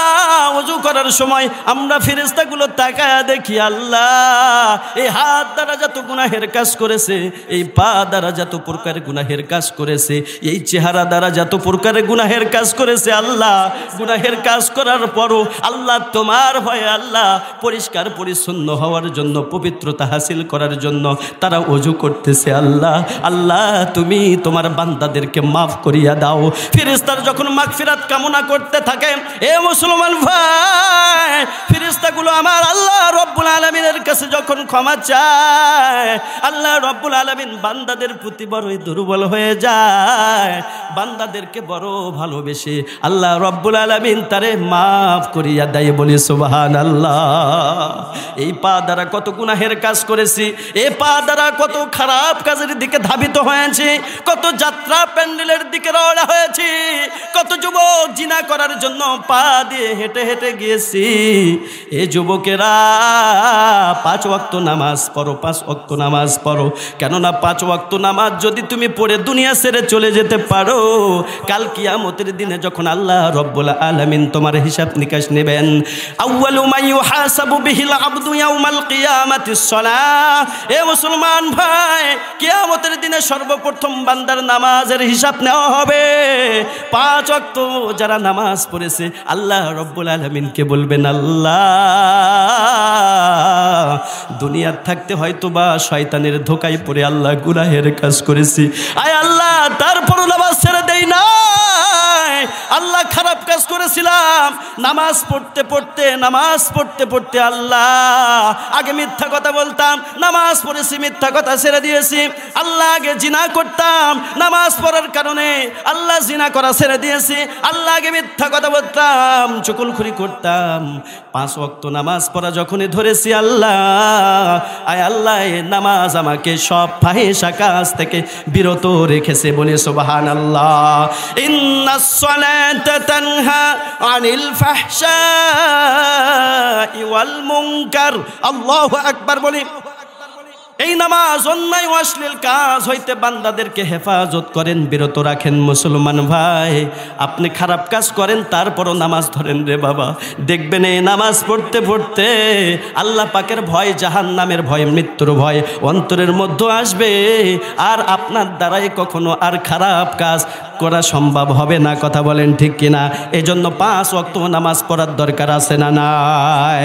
ওযু করার সময় আমরা ফেরেশতাগুলো তাকায়া দেখি, আল্লাহ এই হাত দ্বারা যত গুনাহের কাজ করেছে, এই পা দ্বারা যত প্রকার গুনাহের কাজ করেছে, এই চেহারা দ্বারা যত প্রকার গুনাহের কাজ করেছে, আল্লাহ গুনাহের কাজ করার পরও আল্লাহ তোমার ভয়ে, আল্লাহ পরিষ্কার পরিচ্ছন্ন হওয়ার জন্য, পবিত্রতা হাসিল করার জন্য তারা ওযু করতেছে। আল্লাহ, আল্লাহ তুমি তোমার বান্দাদেরকে মাফ করিয়া দাও। ফেরেশতারা যখন মাগফিরাত কামনা করতে থাকে, এ মুসলমান ভাই, ফেরেশতাগুলো আমার আল্লাহ রব্বুল আলামিনের কাছে যখন ক্ষমা চায়, আল্লাহ রব্বুল আলামিন বান্দাদের প্রতি বড়ই দুর্বল হয়ে যায়, বান্দাদেরকে বড় ভালোবেসে আল্লাহ রব্বুল আলামিন তারে মাফ করিয়া দেয়। বলি সুবহানাল্লাহ। এই পা দ্বারা কত গুনাহের কাজ করেছি, এই পা দ্বারা কত খারাপ কাজের দিকে ধাবিত হয়েছে, কত যাত্রা প্যান্ডেলের দিকে রওনা হয়েছি, কত যুবক জিনা করার জন্য পা দিয়ে হেঁটে হেঁটে গিয়েছি। এ যুবকেরা 5 ওয়াক্ত নামাজ পড়ো, 5 ওয়াক্ত নামাজ পড়ো, কেননা 5 ওয়াক্ত নামাজ যদি তুমি পড়ে দুনিয়া ছেড়ে চলে যেতে পারো, কাল কিয়ামতের দিনে যখন আল্লাহ রব্বুল আলামিন তোমার হিসাব নিকাশ নেবেন, আউয়ালু মা ইউহাসাবু বিহিল আবদু ইয়াউমাল কিয়ামাতিস সালাহ। এ মুসলমান ভাই, কিয়ামতের দিনে সর্বপ্রথম বান্দার নামাজের হিসাব নেওয়া হবে। 5 ওয়াক্ত যারা নামাজ পড়েছে, আল্লাহ রব্বুল আলামিনকে বলবেন, আল্লাহ দুনিয়ার থাকতে হয়তো বা শয়তানের ধোকায় পড়ে আল্লাহ গুনাহের কাজ করেছি, আয় আল্লাহ তারপরও নামাজ ছেড়ে দেই না, আল্লাহ খারাপ কাজ করেছিলাম, নামাজ পড়তে পড়তে আল্লাহ আগে মিথ্যা কথা বলতাম, নামাজ পড়েছি মিথ্যা কথা ছেড়ে দিয়েছি, আল্লাহ আগে জিনা করতাম, নামাজ পড়ার কারণে আল্লাহ জিনা করা ছেড়ে দিয়েছি, আল্লাহ আগে মিথ্যা কথা বলতাম, চুগলখড়ি করতাম, 5 ওয়াক্ত নামাজ পড়া যখনই ধরেছি, আল্লাহ আয় আল্লাহ নামাজ আমাকে সব ফাহিশা কাজ থেকে বিরত রেখেছে। বলে সুবহানাল্লাহ। ইন্নাস সালাতা তানহা আনিল ফাহশাই ওয়াল মুনকার। আল্লাহু আকবার। বলি এই নামাজ অন্যায় অশ্লীল কাজ হইতে বান্দাদেরকে হেফাজত করেন, বিরত রাখেন। মুসলমান ভাই, আপনি খারাপ কাজ করেন তারপরও নামাজ ধরেন রে বাবা, দেখবেন এই নামাজ পড়তে পড়তে আল্লাহ পাকের ভয়, জাহান্নামের ভয়, মৃত্যুর ভয় অন্তরের মধ্যে আসবে, আর আপনার দ্বারাই কখনো আর খারাপ কাজ করা সম্ভব হবে না, কথা বলেন ঠিক কিনা? এজন্য 5 ওয়াক্ত নামাজ পড়ার দরকার আছে না নাই?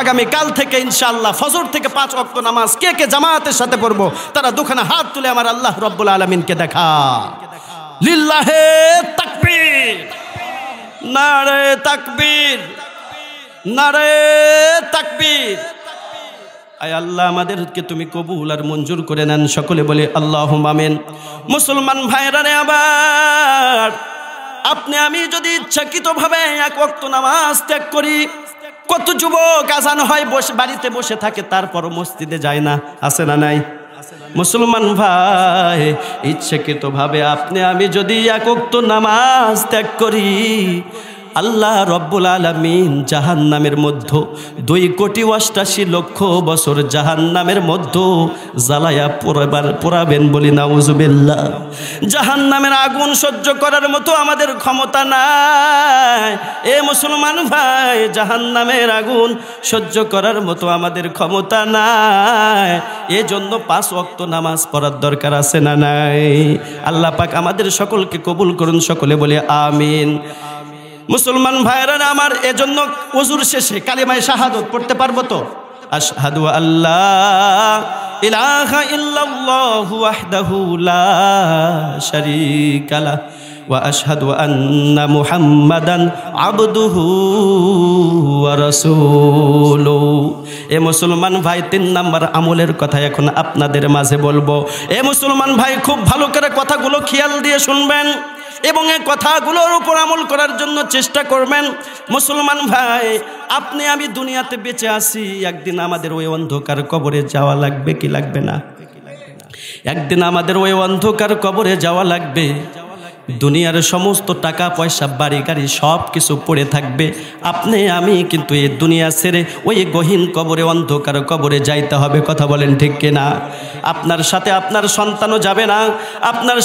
আগামী কাল থেকে ইনশাআল্লাহ ফজর থেকে 5 ওয়াক্ত নামাজ কে কে জামাতের সাথে পড়বো তারা দুখানা হাত তুলে আমার আল্লাহ রব্বুল আলামিনকে দেখা। লিল্লাহে তাকবীর, নারে তাকবীর, নারে তাকবীর। আয় আল্লাহ আমাদেরকে তুমি কবুল আর মঞ্জুর করে নেন, সকলে বলে আল্লাহুম্মা আমিন। মুসলমান ভাইরা রে, আবার আপনি আমি যদি ইচ্ছাকৃতভাবে 1 ওয়াক্ত নামাজ ত্যাগ করি, কত যুবক আজান হয় বসে বাড়িতে বসে থাকে, তারপরও মসজিদে যায় না, আছে না নাই? মুসলমান ভাই, ইচ্ছাকৃতভাবে আপনি আমি যদি 1 ওয়াক্ত নামাজ ত্যাগ করি, আল্লাহ রব্বুল আলামিন জাহান্নামের মধ্যে 2,88,00,000 বছর জাহান্নামের মধ্যে জ্বালায়া পোড়াবেন, বলি নাউজুবিল্লাহ। জাহান্নামের আগুন সহ্য করার মতো আমাদের ক্ষমতা নাই। এ মুসলমান ভাই, জাহান্নামের আগুন সহ্য করার মতো আমাদের ক্ষমতা নাই। এজন্য 5 ওয়াক্ত নামাজ পড়ার দরকার আছে না নাই? আল্লাহ পাক আমাদের সকলকে কবুল করুন, সকলে বলে আমিন। মুসলমান ভাইরা আমার, এজন্য ওযুর শেষে কালিমায়ে শাহাদাত পড়তে পারবো তো? আশহাদু আল্লাহ ইলাহা ইল্লাল্লাহু ওয়াহদাহু লা শারীকা লাহু ওয়া আশহাদু আন্না মুহাম্মাদান আবদুহু ওয়া রাসূলুহু। এ মুসলমান ভাই, 3 নাম্বার আমলের কথা এখন আপনাদের মাঝে বলবো। এ মুসলমান ভাই, খুব ভালো করে কথাগুলো খেয়াল দিয়ে শুনবেন এবং এই কথাগুলোর উপর আমল করার জন্য চেষ্টা করবেন। মুসলমান ভাই, আপনি আমি দুনিয়াতে বেঁচে আছি, একদিন আমাদের ওই অন্ধকার কবরে যাওয়া লাগবে কি লাগবে না? একদিন আমাদের ওই অন্ধকার কবরে যাওয়া লাগবে। দুনিয়ার সমস্ত টাকা পয়সা বাড়ি গাড়ি সব কিছু পড়ে থাকবে, আপনি আমি কিন্তু এই দুনিয়া ছেড়ে ওই গহীন কবরে, অন্ধকার কবরে যাইতে হবে, কথা বলেন ঠিক কিনা? আপনার সাথে আপনার সন্তানও যাবে না, আপনার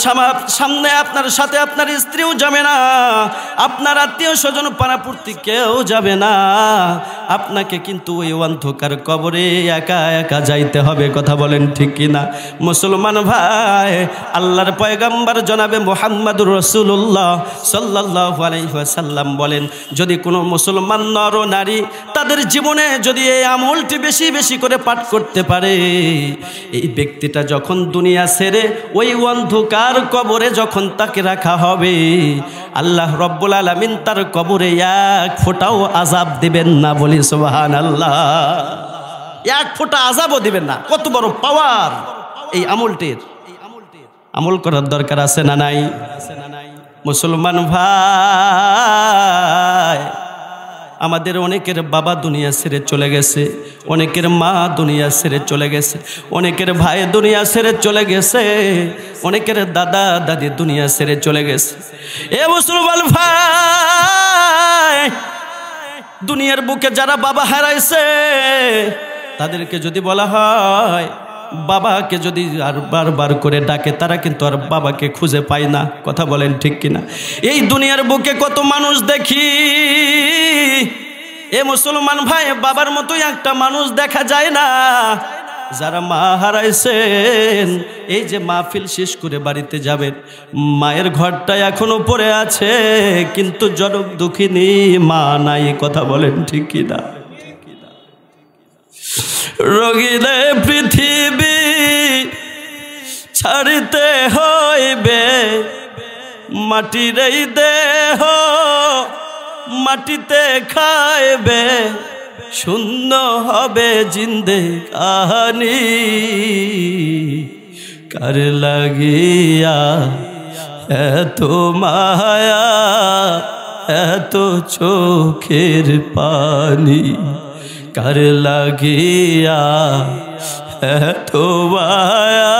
সামনে আপনার সাথে আপনার স্ত্রীও যাবে না, আপনার আত্মীয় স্বজন পাড়াপড়শি কেউ যাবে না। আপনাকে কিন্তু ওই অন্ধকার কবরে একা একা যাইতে হবে, কথা বলেন ঠিক কিনা? মুসলমান ভাই, আল্লাহর পয়গম্বর জনাবে মুহাম্মদুর রাসূলুল্লাহ সাল্লাল্লাহু আলাইহি ওয়াসাল্লাম বলেন, যদি কোনো মুসলমান নর নারী তাদের জীবনে যদি এই আমলটি বেশি বেশি করে পাঠ করতে পারে, এই ব্যক্তিটা যখন দুনিয়া ছেড়ে ওই অন্ধকার কবরে যখন তাকে রাখা হবে, আল্লাহ রব্বুল আলামিন তার কবরে 1 ফোঁটাও আযাব দিবেন না, বলি সুবহানাল্লাহ। 1 ফোঁটা আযাবও দিবেন না। কত বড় পাওয়ার এই আমলটির! আমল করার দরকার আছে না নাই? মুসলমান ভাই, আমাদের অনেকের বাবা দুনিয়া ছেড়ে চলে গেছে, অনেকের মা দুনিয়া ছেড়ে চলে গেছে, অনেকের ভাই দুনিয়া ছেড়ে চলে গেছে, অনেকের দাদা দাদি দুনিয়া ছেড়ে চলে গেছে। এ মুসলমান ভাই, দুনিয়ার বুকে যারা বাবা হারাইছে, তাদেরকে যদি বলা হয়, বাবাকে যদি আর বারবার করে ডাকে, তারা কিন্তু আর বাবাকে খুঁজে পায় না, কথা বলেন ঠিক কিনা? এই দুনিয়ার বুকে কত মানুষ দেখি, এ মুসলমান ভাই, বাবার মতোই একটা মানুষ দেখা যায় না। যারা মা হারাইছেন, এই যে মাহফিল শেষ করে বাড়িতে যাবেন, মায়ের ঘরটা এখনো পড়ে আছে, কিন্তু জনক দুঃখিনী মা নাই, কথা বলেন ঠিক কিনা? রোগীরে পৃথিবী ছাড়িতে হইবে, মাটির এই দেহ মাটিতে খাইবে, শূন্য হবে জিন্দেগানি, কার লাগিয়া এত মায়া এত চোখের পানি, কার লাগিয়া এত মায়া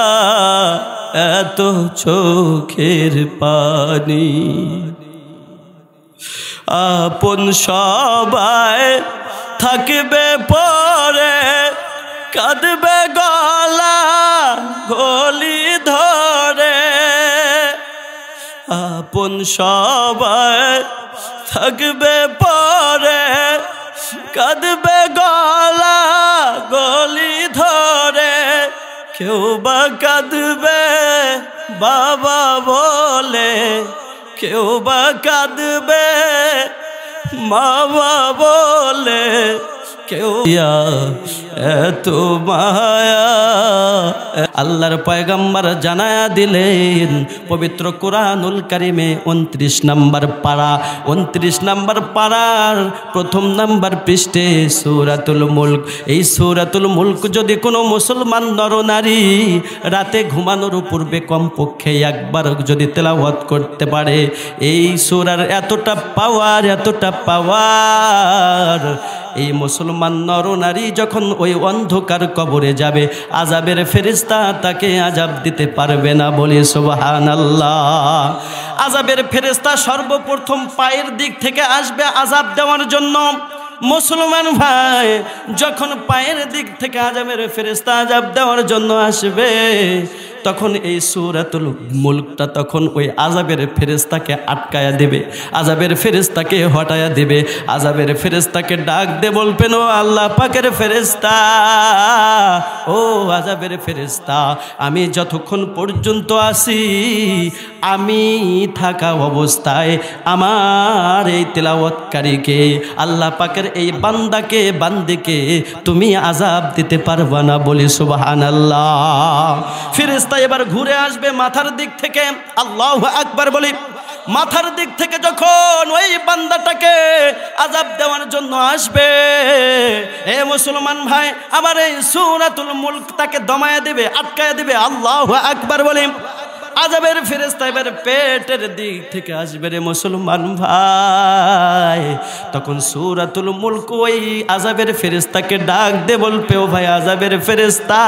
এত চোখের পানি। আপন সবাই থাকবে পরে, কাঁদবে গলা গলি ধরে। আপন সবাই থাকবে পরে, কাঁদবে গলা গলি ধরে। কেউ বা কাঁদবে বাবা বলে, কেউ বা কাঁদবে মা বলে, কেউ এত মায়া। আল্লাহর পয়গম্বর জানায়া দিলেন পবিত্র কোরআনুল কারিমে 29 নম্বর পারা, 29 নম্বর পারার প্রথম নম্বর পৃষ্ঠে সূরাতুল মুলক। এই সূরাতুল মুলক যদি কোনো মুসলমান নরনারী রাতে ঘুমানোর পূর্বে কমপক্ষে একবার যদি তেলাওয়াত করতে পারে, এই সূরার এতটা পাওয়ার, এতটা পাওয়ার, এই মুসলমান নরনারী যখন ওই অন্ধকার কবরে যাবে আযাবের ফেরেশতা তাকে আযাব দিতে পারবে না, বলি সুবহানাল্লাহ। আযাবের ফেরেশতা সর্বপ্রথম পায়ের দিক থেকে আসবে আযাব দেওয়ার জন্য। মুসলমান ভাই, যখন পায়ের দিক থেকে আযাবের ফেরেশতা আযাব দেওয়ার জন্য আসবে, তখন এই সূরাতুল মুলকটা তখন ওই আযাবের ফেরেশতাকে আটকায়া দেবে, আযাবের ফেরেশতাকে হটায়া দেবে, আযাবের ফেরেশতাকে ডাক দে বলবেন, ও আল্লাহ পাকের ফেরেশতা, ও আযাবের ফেরেশতা, আমি যতক্ষণ পর্যন্ত আছি, আমি থাকা অবস্থায় আমার এই তেলাওয়াতকারীকে, আল্লাহ পাকের এই বান্দাকে, বান্দিকে তুমি আযাব দিতে পারবা না, বলি সুবহানাল্লাহ। ফেরেশতা এবার ঘুরে আসবে মাথার দিক থেকে, আল্লাহু আকবার বলি। মাথার দিক থেকে যখন ওই বান্দাটাকে আযাব দেওয়ার জন্য আসবে, এ মুসলমান ভাই, আবার এই সূরাতুল মুলক তাকে দমায়া দিবে, আটকায়া দিবে, আল্লাহু আকবার বলি। আযাবের ফেরেশতা এবার পেটের দিক থেকে আসবে রে মুসলমান ভাই, তখন সূরাতুল মুলক ওই আযাবের ফেরেশতাকে ডাক দে বলবে, ও ভাই আযাবের ফেরেশতা,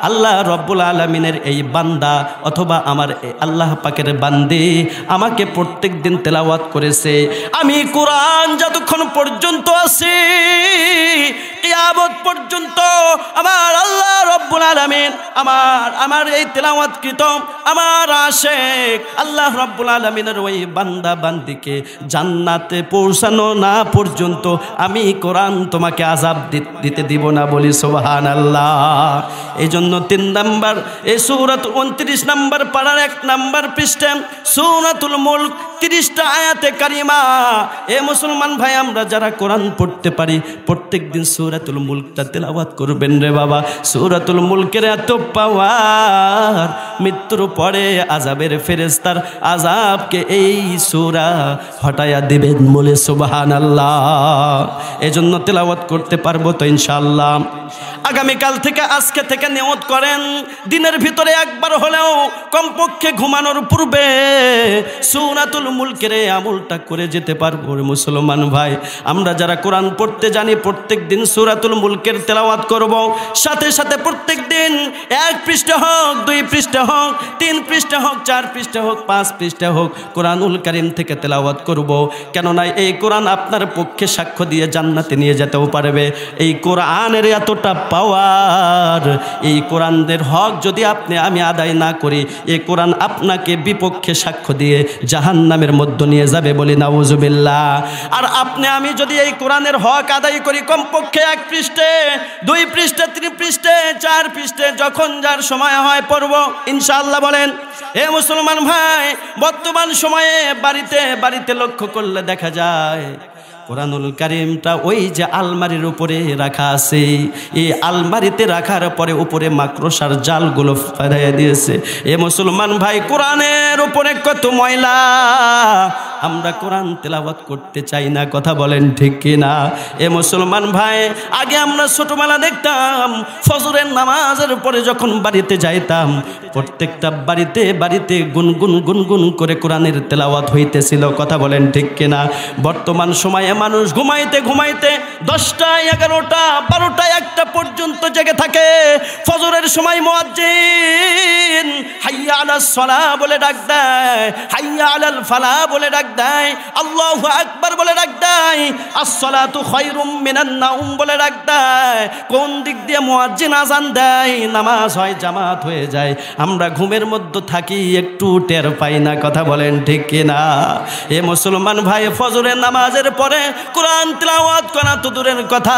আল্লাহ রব্বুল আলামিনের এই বান্দা অথবা আমার আল্লাহ পাকের বান্দি আমাকে প্রত্যেক দিন তেলাওয়াত করেছে, আমি কোরআন যতক্ষণ পর্যন্ত আছি কিয়ামত পর্যন্ত আমার আল্লাহ রব্বুল আলামিন আমার এই তেলাওয়াতকৃত আমার আশিক আল্লাহ রব্বুল আলামিনের ওই বান্দা বান্দিকে জান্নাতে পৌঁছানো না পর্যন্ত আমি কোরআন তোমাকে আযাব দিতে দিব না, বলি সুবহানাল্লাহ। এই জন্য 3 নম্বর এই সূরাত 29 নম্বর পারার 1 নম্বর পৃষ্ঠা সূরাতুল মুলক 30টা আয়াতে কারিমা। এ মুসলমান ভাই, আমরা যারা কোরআন পড়তে পারি প্রত্যেক দিন সূরাতুল মুলকটা তেলাওয়াত করবেন রে বাবা। সূরাতুল মুলকের এত পাওয়ার, মৃত্যুর পরে আযাবের ফেরেশতার আযাবকে এই সূরা হটায়া দিবেন, বলে সুবহানাল্লাহ। এজন্য তেলাওয়াত করতে পারবো তো ইনশাআল্লাহ। আগামীকাল থেকে, আজকে থেকে নিয়ত করেন, দিনের ভিতরে একবার হলেও কমপক্ষে ঘুমানোর পূর্বে সূরাতুল মুলকের আমলটা করে যেতে পারবো রে মুসলমান ভাই। আমরা যারা কোরআন পড়তে জানি প্রত্যেক দিন সূরাতুল মুলকের তেলাওয়াত করব, সাথে সাথে প্রত্যেক দিন 1 পৃষ্ঠা হোক, 2 পৃষ্ঠা হোক, 3 পৃষ্ঠা হোক, 4 পৃষ্ঠা হোক, 5 পৃষ্ঠা হোক, কোরআনুল কারীম থেকে তেলাওয়াত করব। কেননা এই কোরআন আপনার পক্ষে সাক্ষ্য দিয়ে জান্নাতে নিয়ে যেতেও পারবে। এই কোরআনের এতটা পাওয়ার, এই কোরআনের হক যদি আমি আদায় না করি, এই কোরআন আপনাকে বিপক্ষে সাক্ষ্য দিয়ে জাহান্নামের মধ্যে নিয়ে যাবে, বলি নাউজুবিল্লাহ। আর আমি যদি এই কোরআনের হক আদায় করি কমপক্ষে 1 পৃষ্ঠা, 2 পৃষ্ঠা, 3 পৃষ্ঠা, 4 পৃষ্ঠা, যখন যার সময় হয় পড়ব ইনশাআল্লাহ, বলেন। এ মুসলমান ভাই, বর্তমান সময়ে বাড়িতে বাড়িতে লক্ষ্য করলে দেখা যায় কোরআনুল কারীমটা ওই যে আলমারির উপরে রাখা আছে, এই আলমারিতে রাখার পরে উপরে মাকড়সার জালগুলো ফেরাইয়া দিয়েছে। এ মুসলমান ভাই, কোরআনের উপরে কত ময়লা, আমরা কোরআন তেলাওয়াত করতে চাই না, কথা বলেন ঠিক কিনা? এ মুসলমান ভাই, আগে আমরা ছোটবেলা দেখতাম ফজরের নামাজের পরে যখন বাড়িতে যাইতাম, প্রত্যেকটা বাড়িতে বাড়িতে গুনগুন গুনগুন করে কোরআনের তেলাওয়াত হইতেছিল, কথা বলেন ঠিক কিনা? বর্তমান সময়ে মানুষ ঘুমাইতে ঘুমাইতে 10টা, 11টা, 12টা, 1টা পর্যন্ত জেগে থাকে। ফজরের সময় মুয়াজ্জিন দিন হাইয়া আলাস সালাহ বলে ডাক দেয়, হাইয়া আলাল ফালাহ বলে ডাক দেয়, আল্লাহু আকবার বলে ডাক দেয়, আসসালাতু খায়রুম মিনান নাওম বলে ডাক দেয়। কোন দিক দিয়ে মুয়াজ্জিন আজান দেয়, নামাজ হয়, জামাত হয়ে যায়, আমরা ঘুমের মধ্যে থাকি, একটু টের পাই না। কথা বলেন ঠিক কিনা? এ মুসলমান ভাই, ফজরের নামাজের পরে কোরআন তিলাওয়াত করা তো দূরের কথা,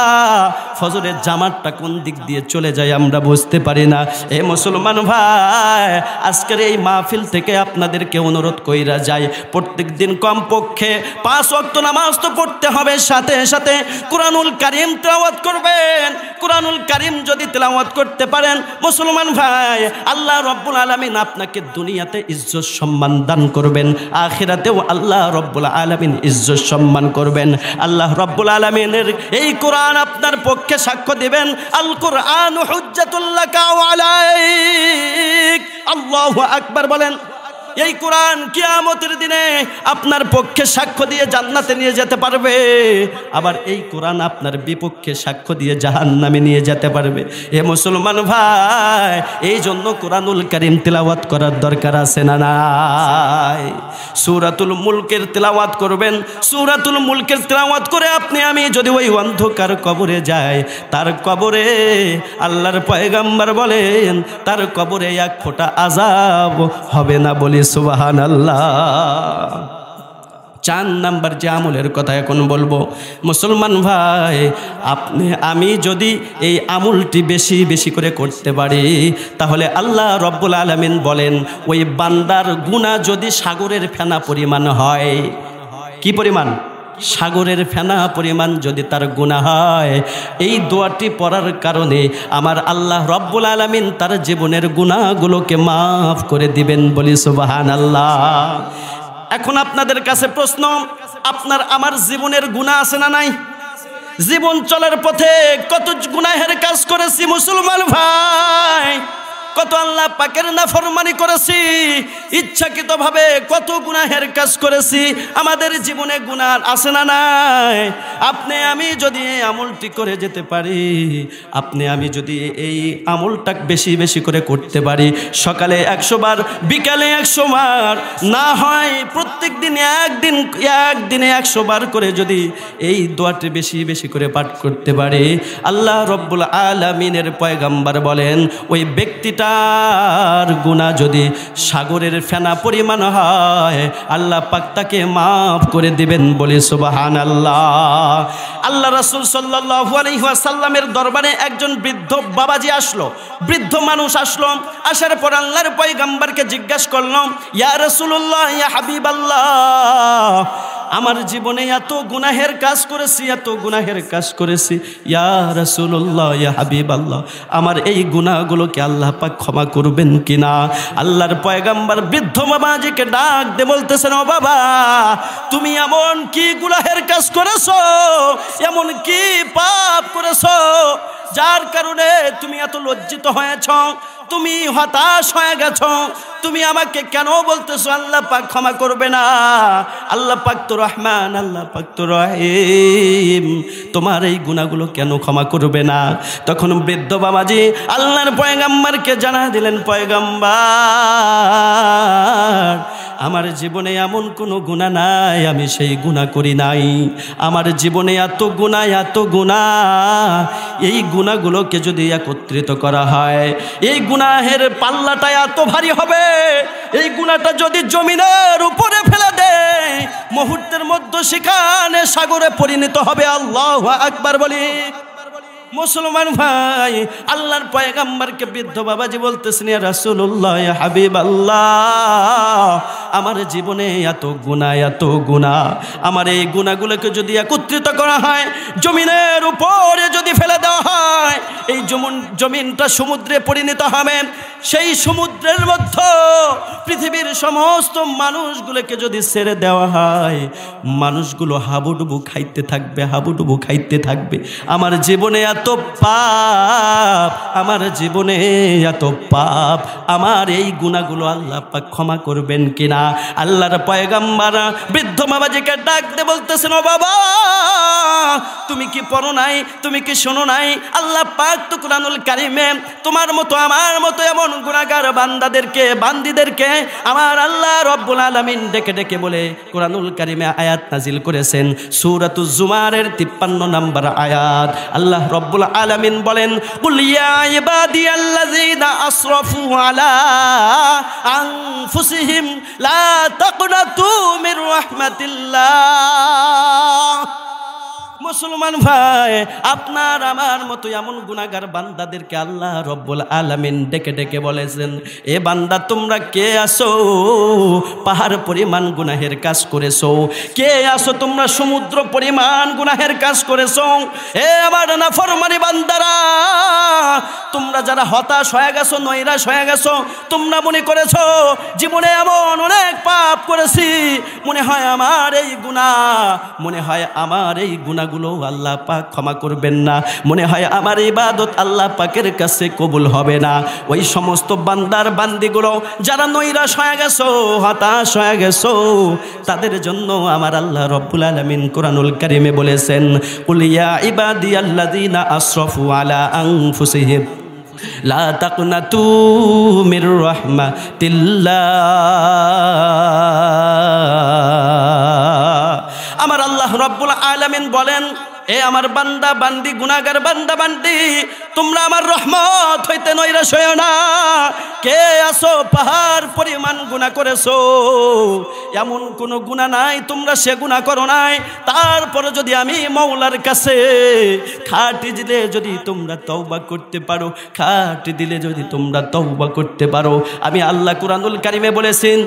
ফজরের জামাতটা কোন দিক দিয়ে চলে যায় আমরা বুঝতে পারি না। এ মুসলমান ভাই, আজকের এই মাহফিল থেকে আপনাদেরকে অনুরোধ কইরা যায়, প্রত্যেক দিন কমপক্ষে 5 ওয়াক্ত নামাজ তো পড়তে হবে, সাথে সাথে কুরআনুল কারীম তিলাওয়াত করবেন। কুরআনুল কারীম যদি তিলাওয়াত করতে পারেন মুসলমান ভাই, আল্লাহ রব্বুল আলামিন আপনাকে দুনিয়াতে ইজ্জত সম্মান দান করবেন, আখিরাতেও আল্লাহ রব্বুল আলামিন ইজ্জত সম্মান করবেন। আল্লাহ রব্বুল আলামিনের এই কোরআন আপনার পক্ষে সাক্ষ্য দিবেন, আল কোরআন হুজ্জাতুল লাকা ওয়া আলাইক। আল্লাহু আকবার বলেন। এই কোরআন কিয়ামতের দিনে আপনার পক্ষে সাক্ষ্য দিয়ে জান্নাতে নিয়ে যেতে পারবে, আবার এই কোরআন আপনার বিপক্ষে সাক্ষ্য দিয়ে জাহান্নামে নিয়ে যেতে পারবে। এ মুসলমান ভাই, এই জন্য কোরআনুল কারীম তিলাওয়াত করার দরকার আছে না নাই? সূরাতুল মুলকের তিলাওয়াত করবেন। সূরাতুল মুলকের তিলাওয়াত করে আপনি আমি যদি ওই অন্ধকার কবরে যাই, তার কবরে আল্লাহর পয়গম্বর বলেন তার কবরে এক ফোঁটা আযাব হবে না। বলি সুবহানাল্লাহ। 4 নাম্বার যে আমলের কথা এখন বলবো মুসলমান ভাই, আপনি আমি যদি এই আমলটি বেশি বেশি করে করতে পারি, তাহলে আল্লাহ রব্বুল আলামিন বলেন ওই বান্দার গুনাহ যদি সাগরের ফেনা পরিমাণ হয়, কি পরিমাণ? সাগরের ফেনা পরিমাণ যদি তার গুনাহ হয়, এই দোয়াটি পড়ার কারণে আমার আল্লাহ রব্বুল আলামিন তার জীবনের গুনাহগুলোকে মাফ করে দিবেন। বলি সুবহানাল্লাহ। এখন আপনাদের কাছে প্রশ্ন, আপনার আমার জীবনের গুনাহ আছে না নাই? জীবন চলার পথে কত গুনাহের কাজ করেছি মুসলমান ভাই, কত আল্লাহ পাকের নাফরমানি করেছি, ইচ্ছাকৃতভাবে কত গুনাহের কাজ করেছি। আমাদের জীবনে গুনাহ আছে না নাই? আপনি আমি যদি এই আমলটি করে যেতে পারি, আপনি আমি যদি এই আমলটা বেশি বেশি করে করতে পারি, সকালে 100 বার, বিকালে 100 বার, না হয় প্রত্যেক দিন একদিনে 100 বার করে যদি এই দোয়াটি বেশি বেশি করে পাঠ করতে পারি, আল্লাহ রব্বুল আলামিনের পয়গম্বর বলেন ওই ব্যক্তিটা তার গুনাহ যদি সাগরের ফেনা পরিমাণ হয়, আল্লাহ পাক তাকে মাফ করে দিবেন। বলে সুবহানাল্লাহ। আল্লাহ রাসূল সাল্লাল্লাহু আলাইহি ওয়াসাল্লামের দরবারে একজন বৃদ্ধ বাবাজি আসলো, বৃদ্ধ মানুষ আসলো। আসার পর আল্লাহর পয়গম্বরকে জিজ্ঞাসা করলো, ইয়া রাসূলুল্লাহ, ইয়া হাবিবাল্লাহ, আমার জীবনে এত গুনাহের কাজ করেছি, এত গুনাহের কাজ করেছি, ইয়া রাসূলুল্লাহ, ইয়া হাবিবাল্লাহ, আমার এই গুনাহগুলোকে আল্লাহ পাক ক্ষমা করবেন কিনা? আল্লাহর পয়গম্বর বৃদ্ধ বাবাজিকে ডাক দিয়ে বলতেছেন, ও বাবা, তুমি এমন কি গুনাহের কাজ করেছো, এমন কি পাপ করেছো যার কারণে তুমি এত লজ্জিত হয়েছ, তুমি হতাশ হয়ে গেছো? তুমি আমাকে কেন বলতেছো আল্লাহ পাক ক্ষমা করবে না? আল্লাহ পাক তো রহমান, আল্লাহ পাক তো রহিম, তোমার এই গুনাহগুলো কেন ক্ষমা করবে না? তখন বৃদ্ধ বাবাজি আল্লাহর পয়গম্বরকে জানা দিলেন, পয়গম্বর, আমার জীবনে এমন কোনো গুনাহ নাই আমি সেই গুনাহ করি নাই। আমার জীবনে এত গুনাহ, এই গুনাহগুলোকে যদি একত্রিত করা হয়, এই গুনাহের পাল্লাটা এত ভারী হবে, এই গুনাহটা যদি জমিনের উপরে ফেলে দেয়, মুহূর্তের মধ্যে সেখানে সাগরে পরিণত হবে। আল্লাহু আকবার বলি। মুসলমান ভাই, আল্লাহর পয়গম্বরকে বৃদ্ধ বাবাজি বলতেছেন, ইয়া রাসূলুল্লাহ, ইয়া হাবিবাল্লাহ, আমার জীবনে এত গুনাহ, আমার এই গুনাহগুলোকে যদি একত্রিত করা হয়, জমিনের উপরে যদি ফেলে দেওয়া হয়, এই জমিনটা সমুদ্রে পরিণত হবে। সেই সমুদ্রের মধ্যে পৃথিবীর সমস্ত মানুষগুলোকে যদি ছেড়ে দেওয়া হয়, মানুষগুলো হাবুডুবু খাইতে থাকবে। আমার জীবনে এত পাপ, আমার এই গুনাহগুলো আল্লাহ পাক ক্ষমা করবেন কিনা? আল্লাহর পয়গম্বর বৃদ্ধ বাবাজিকে ডাক দিয়ে বলতেছেন, ও বাবা তুমি কি পড়ো নাই, তুমি কি শোনো নাই? আল্লাহ পাক তো কুরআনুল কারীমে তোমার মতো আমার মতো এমন গুনাহগার বান্দাদেরকে বান্দীদেরকে আমার আল্লাহ রব্বুল আলামিন ডেকে ডেকে বলে কুরআনুল কারীমে আয়াত নাজিল করেছেন। সূরাতুজ জুমারের 53 নম্বর আয়াত আল্লাহ রব্বুল আলামিন বলেন, কুল ইয়া ইবাদিয়াল্লাযীনা আসরাফু আলা আনফুসিহিম লা তাকনাতু মির রাহমাতিল্লাহ। মুসলমান ভাই, আপনার আমার মতো এমন গুনাহগার বান্দাদেরকে আল্লাহ রব্বুল আলামিন ডেকে ডেকে বলেছেন, এ বান্দা তোমরা কে আসো পাহাড় পরিমাণ গুনাহের কাজ করেছো? কে আসো তোমরা সমুদ্র পরিমাণ গুনাহের কাজ করেছো? এ আমার নাফরমানি বান্দারা, তোমরা যারা হতাশ হয়ে গেছো, নৈরাশ হয়ে গেছো, তোমরা মনে করেছো জীবনে এমন অনেক পাপ করেছি, মনে হয় আমার এই গুনাহগুলো আল্লাহ পাক ক্ষমা করবেন না, মনে হয় আমার ইবাদত আল্লাহ পাকের কাছে কবুল হবে না। ওই সমস্ত বান্দার বান্দিগুলো যারা নৈরাশ হয়ে গেছো, হতাশ হয়ে গেছো, তাদের জন্য আমার আল্লাহ রব্বুল আলামিন কুরআনুল কারীমে বলেছেন, কুল ইয়া ইবাদিয়াল্লাযীনা আসরাফু আলা আনফুসিহিম লা তাকনাতু মির রাহমাতিল্লাহ। আমার আল্লাহ রব্বুল আলামিন বলেন, এ আমার বান্দা বান্দি গুনাহগার বান্দা বান্দি, তোমরা আমার রহমত হইতে নৈরাশ হইও না। কে আসো পাহাড় পরিমাণ গুনাহ করেছো, এমন কোনো গুনাহ নাই তোমরা সে গুনাহ করো নাই, তারপরে যদি আমি মওলার কাছে খাঁটি দিলে যদি তোমরা তওবা করতে পারো, খাঁটি দিলে যদি তোমরা তওবা করতে পারো, আমি আল্লাহ কুরআনুল কারীমে বলেছেন,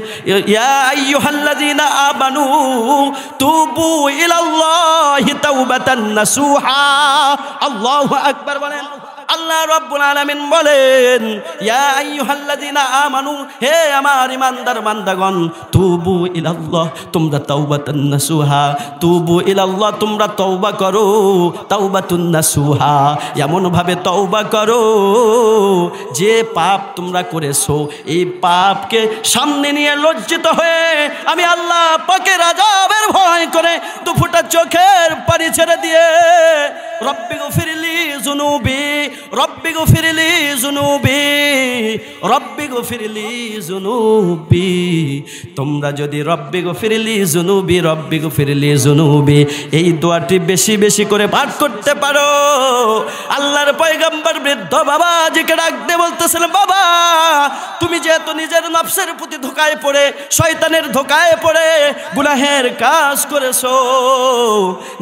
ইয়া আইয়ুহাল্লাযীনা আমানু তুবু ইলাল্লাহি তাওবাতান নাসুহা। আল্লাহু আকবার বলেন। আল্লাহ রাব্বুল আলামিন বলেন, ইয়া আইয়ুহাল্লাযীনা আমানু, হে আমার ঈমানদার বান্দাগণ, তুবু ইলাল্লাহ, তোমরা তাওবাতান নাসুহা, তুবু ইলাল্লাহ, তোমরা তওবা করো, তাওবাতুন নাসুহা, এমন ভাবে তওবা করো যে পাপ তোমরা করেছো এই পাপকে সামনে নিয়ে লজ্জিত হয়ে আমি আল্লাহ পাকের আযাবের ভয় করে দুফোঁটা চোখের পানি ছেড়ে দিয়ে রব্বি গফিরলি যুনুবি, রব্বি গফিরলি যুনুবি, রব্বি গফিরলি যুনুবি, তোমরা যদি রব্বি গফিরলি যুনুবি, রব্বি গফিরলি যুনুবি এই দোয়াটি বেশি বেশি করে পাঠ করতে পারো, আল্লাহর পয়গম্বর বৃদ্ধ বাবাজিকে ডাকতে বলতেছিলেন, বাবা তুমি যেহেতু নিজের নফসের প্রতি ধোঁকায় পড়ে, শয়তানের ধোঁকায় পড়ে গুনাহের কাজ করেছো,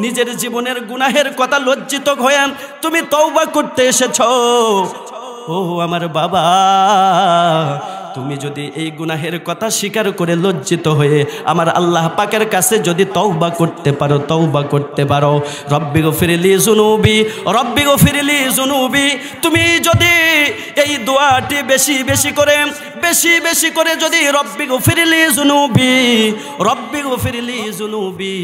নিজের জীবনের গুনাহের কথা লজ্জিত হয়ে তুমি তওবা করতে এসেছো, ও আমার বাবা তুমি যদি এই গুনাহের কথা স্বীকার করে লজ্জিত হয়ে আমার আল্লাহ পাকের কাছে যদি তওবা করতে পারো, তওবা করতে পারো, রব্বি গফিরলি যুনুবি, রব্বি গফিরলি যুনুবি, তুমি যদি এই দোয়াটি বেশি বেশি করে যদি রব্বি গফিরলি যুনুবি, রব্বি গফিরলি যুনুবি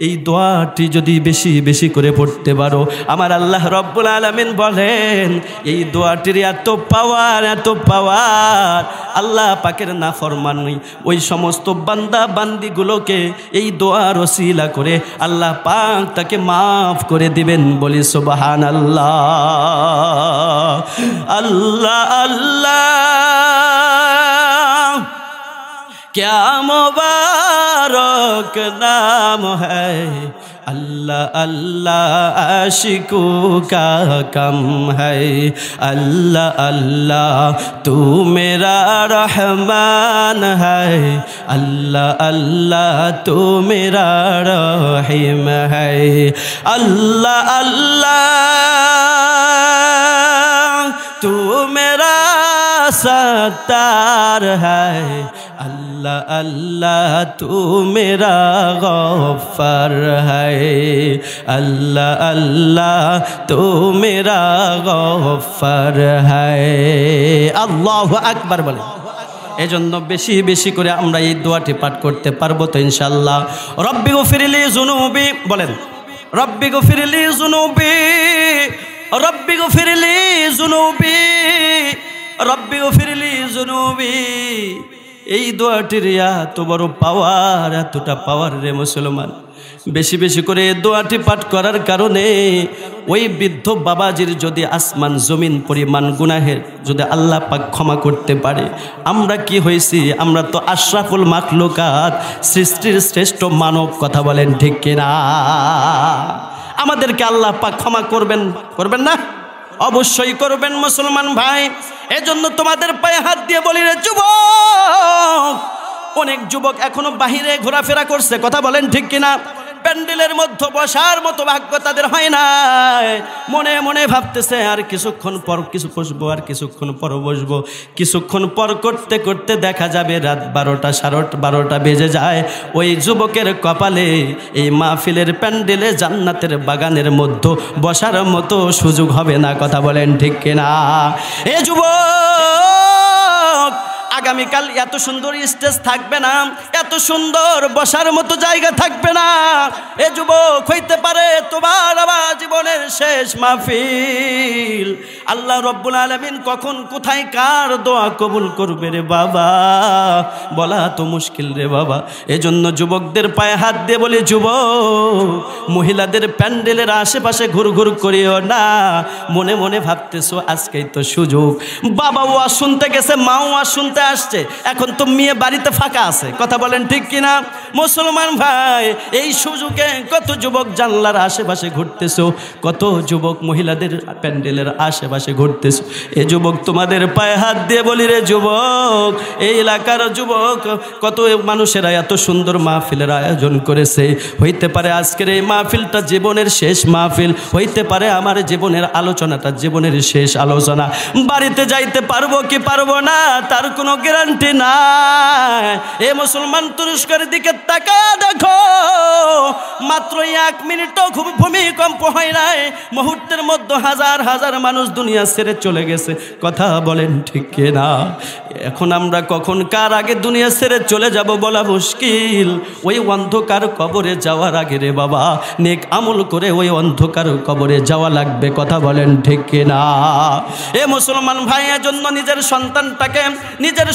এই দোয়াটি যদি বেশি বেশি করে পড়তে পারো, আমার আল্লাহ রব্বুল আলামিন বলেন এই দোয়াটির এত পাওয়ার, এত পাওয়ার, আল্লাহ পাকের নাফরমানি ওই সমস্ত বান্দা বান্দিগুলোকে এই দোয়ার ওসিলা করে আল্লাহ পাক তাকে মাফ করে দিবেন। বলি সুবহানাল্লাহ। আল্লাহ আল্লাহ क्या मुबारक नाम है, अल्लाह अल्लाह आशिकों का कम है, अल्लाह अल्लाह तू मेरा रहमान है, अल्लाह अल्लाह तू मेरा रहीम है, अल्लाह अल्लाह तू मेरा सत्तार है, अल्लाह अल्लाह तू मेरा गफ्फार है, अल्लाह अल्लाह तू मेरा गफ्फार है। আল্লাহু আকবার বলে। এজন্য বেশি বেশি করে আমরা এই দোয়াটি পাঠ করতে পারবো তো ইনশাআল্লাহ। রব্বি গফিরলি যুনুবি বলেন, রব্বি গফিরলি যুনুবি, রব্বি গফিরলি যুনুবি, রব্বি গফিরলি যুনুবি, এই দোয়াটির এত বড় পাওয়ার, এতটা পাওয়ার রে মুসলমান। বেশি বেশি করে দোয়াটি পাঠ করার কারণে ওই বৃদ্ধ বাবাজির যদি আসমান জমিন পরিমাণ গুনাহের যদি আল্লাহ পাক ক্ষমা করতে পারে, আমরা কি হয়েছি? আমরা তো আশরাফুল মাখলুকাত, সৃষ্টির শ্রেষ্ঠ মানব। কথা বলেন ঠিক কিনা? আমাদেরকে আল্লাহ পাক ক্ষমা করবেন, করবেন না? অবশ্যই করবেন মুসলমান ভাই। এজন্য তোমাদের পায়ে হাত দিয়ে বলি রে যুবক, অনেক যুবক এখনো বাহিরে ঘোরাফেরা করছে। কথা বলেন ঠিক কিনা? প্যান্ডেলের মধ্যে বসার মতো ভাগ্য তাদের হয় না। মনে মনে ভাবতেছে আর কিছুক্ষণ পর কিছু বসবো, আর কিছুক্ষণ পর বসবো। কিছুক্ষণ পর করতে করতে দেখা যাবে রাত 12টা, সাড়ে 12টা বেজে যায়। ওই যুবকের কপালে এই মাহফিলের প্যান্ডেলে জান্নাতের বাগানের মধ্যে বসার মতো সুযোগ হবে না। কথা বলেন ঠিক কিনা? এ যুবক, আগামীকাল এত সুন্দর স্টেজ থাকবে না, এত সুন্দর বসার মতো জায়গা থাকবে না। এ যুবক, হইতে পারে তোমার আমার জীবনের শেষ মাহফিল। আল্লাহ রব্বুল আলামিন কখন কোথায় কার দোয়া কবুল করবে রে বাবা, বলা তো মুশকিল রে বাবা। এজন্য যুবকদের পায়ে হাত দিয়ে বলি, যুবক মহিলাদের প্যান্ডেলের আশেপাশে ঘুরঘুর করিও না। মনে মনে ভাবতেছো আজকেই তো সুযোগ, বাবা ওয়াজ শুনতে গেছে, মাও ওয়াজ শুনতে আসছে, এখন তো মেয়ে বাড়িতে ফাঁকা আছে। কথা বলেন ঠিক কিনা মুসলমান ভাই? এই সুযোগে কত যুবক জানলার আশেপাশে ঘুরতেছো, কত যুবক মহিলাদের প্যান্ডেলের আশেপাশে ঘুরতেছো। এই যুবক তোমাদের পায়ে হাত দিয়ে বলি রে যুবক, এই এলাকার যুবক কত মানুষেরা এত সুন্দর মাহফিলের আয়োজন করেছে। হইতে পারে আজকের এই মাহফিলটা জীবনের শেষ মাহফিল, হইতে পারে আমার জীবনের আলোচনাটা জীবনের শেষ আলোচনা। বাড়িতে যাইতে পারবো কি পারবো না তার কোনো গ্যারান্টি নাই। এ মুসলমান, তুরস্কের দিকে তাকায় দেখো, মাত্র 1 মিনিটও খুব ভূমিকম্প হয় নাই, মুহূর্তের মধ্যে হাজার হাজার মানুষ দুনিয়া ছেড়ে চলে গেছে। কথা বলেন ঠিক কিনা? এখন আমরা কখন কার আগে দুনিয়া ছেড়ে চলে যাব বলা মুশকিল। ওই অন্ধকার কবরে যাওয়ার আগে রে বাবা নেক আমল করে ওই অন্ধকার কবরে যাওয়া লাগবে। কথা বলেন ঠিক কিনা? এ মুসলমান ভাই, এজন্য নিজের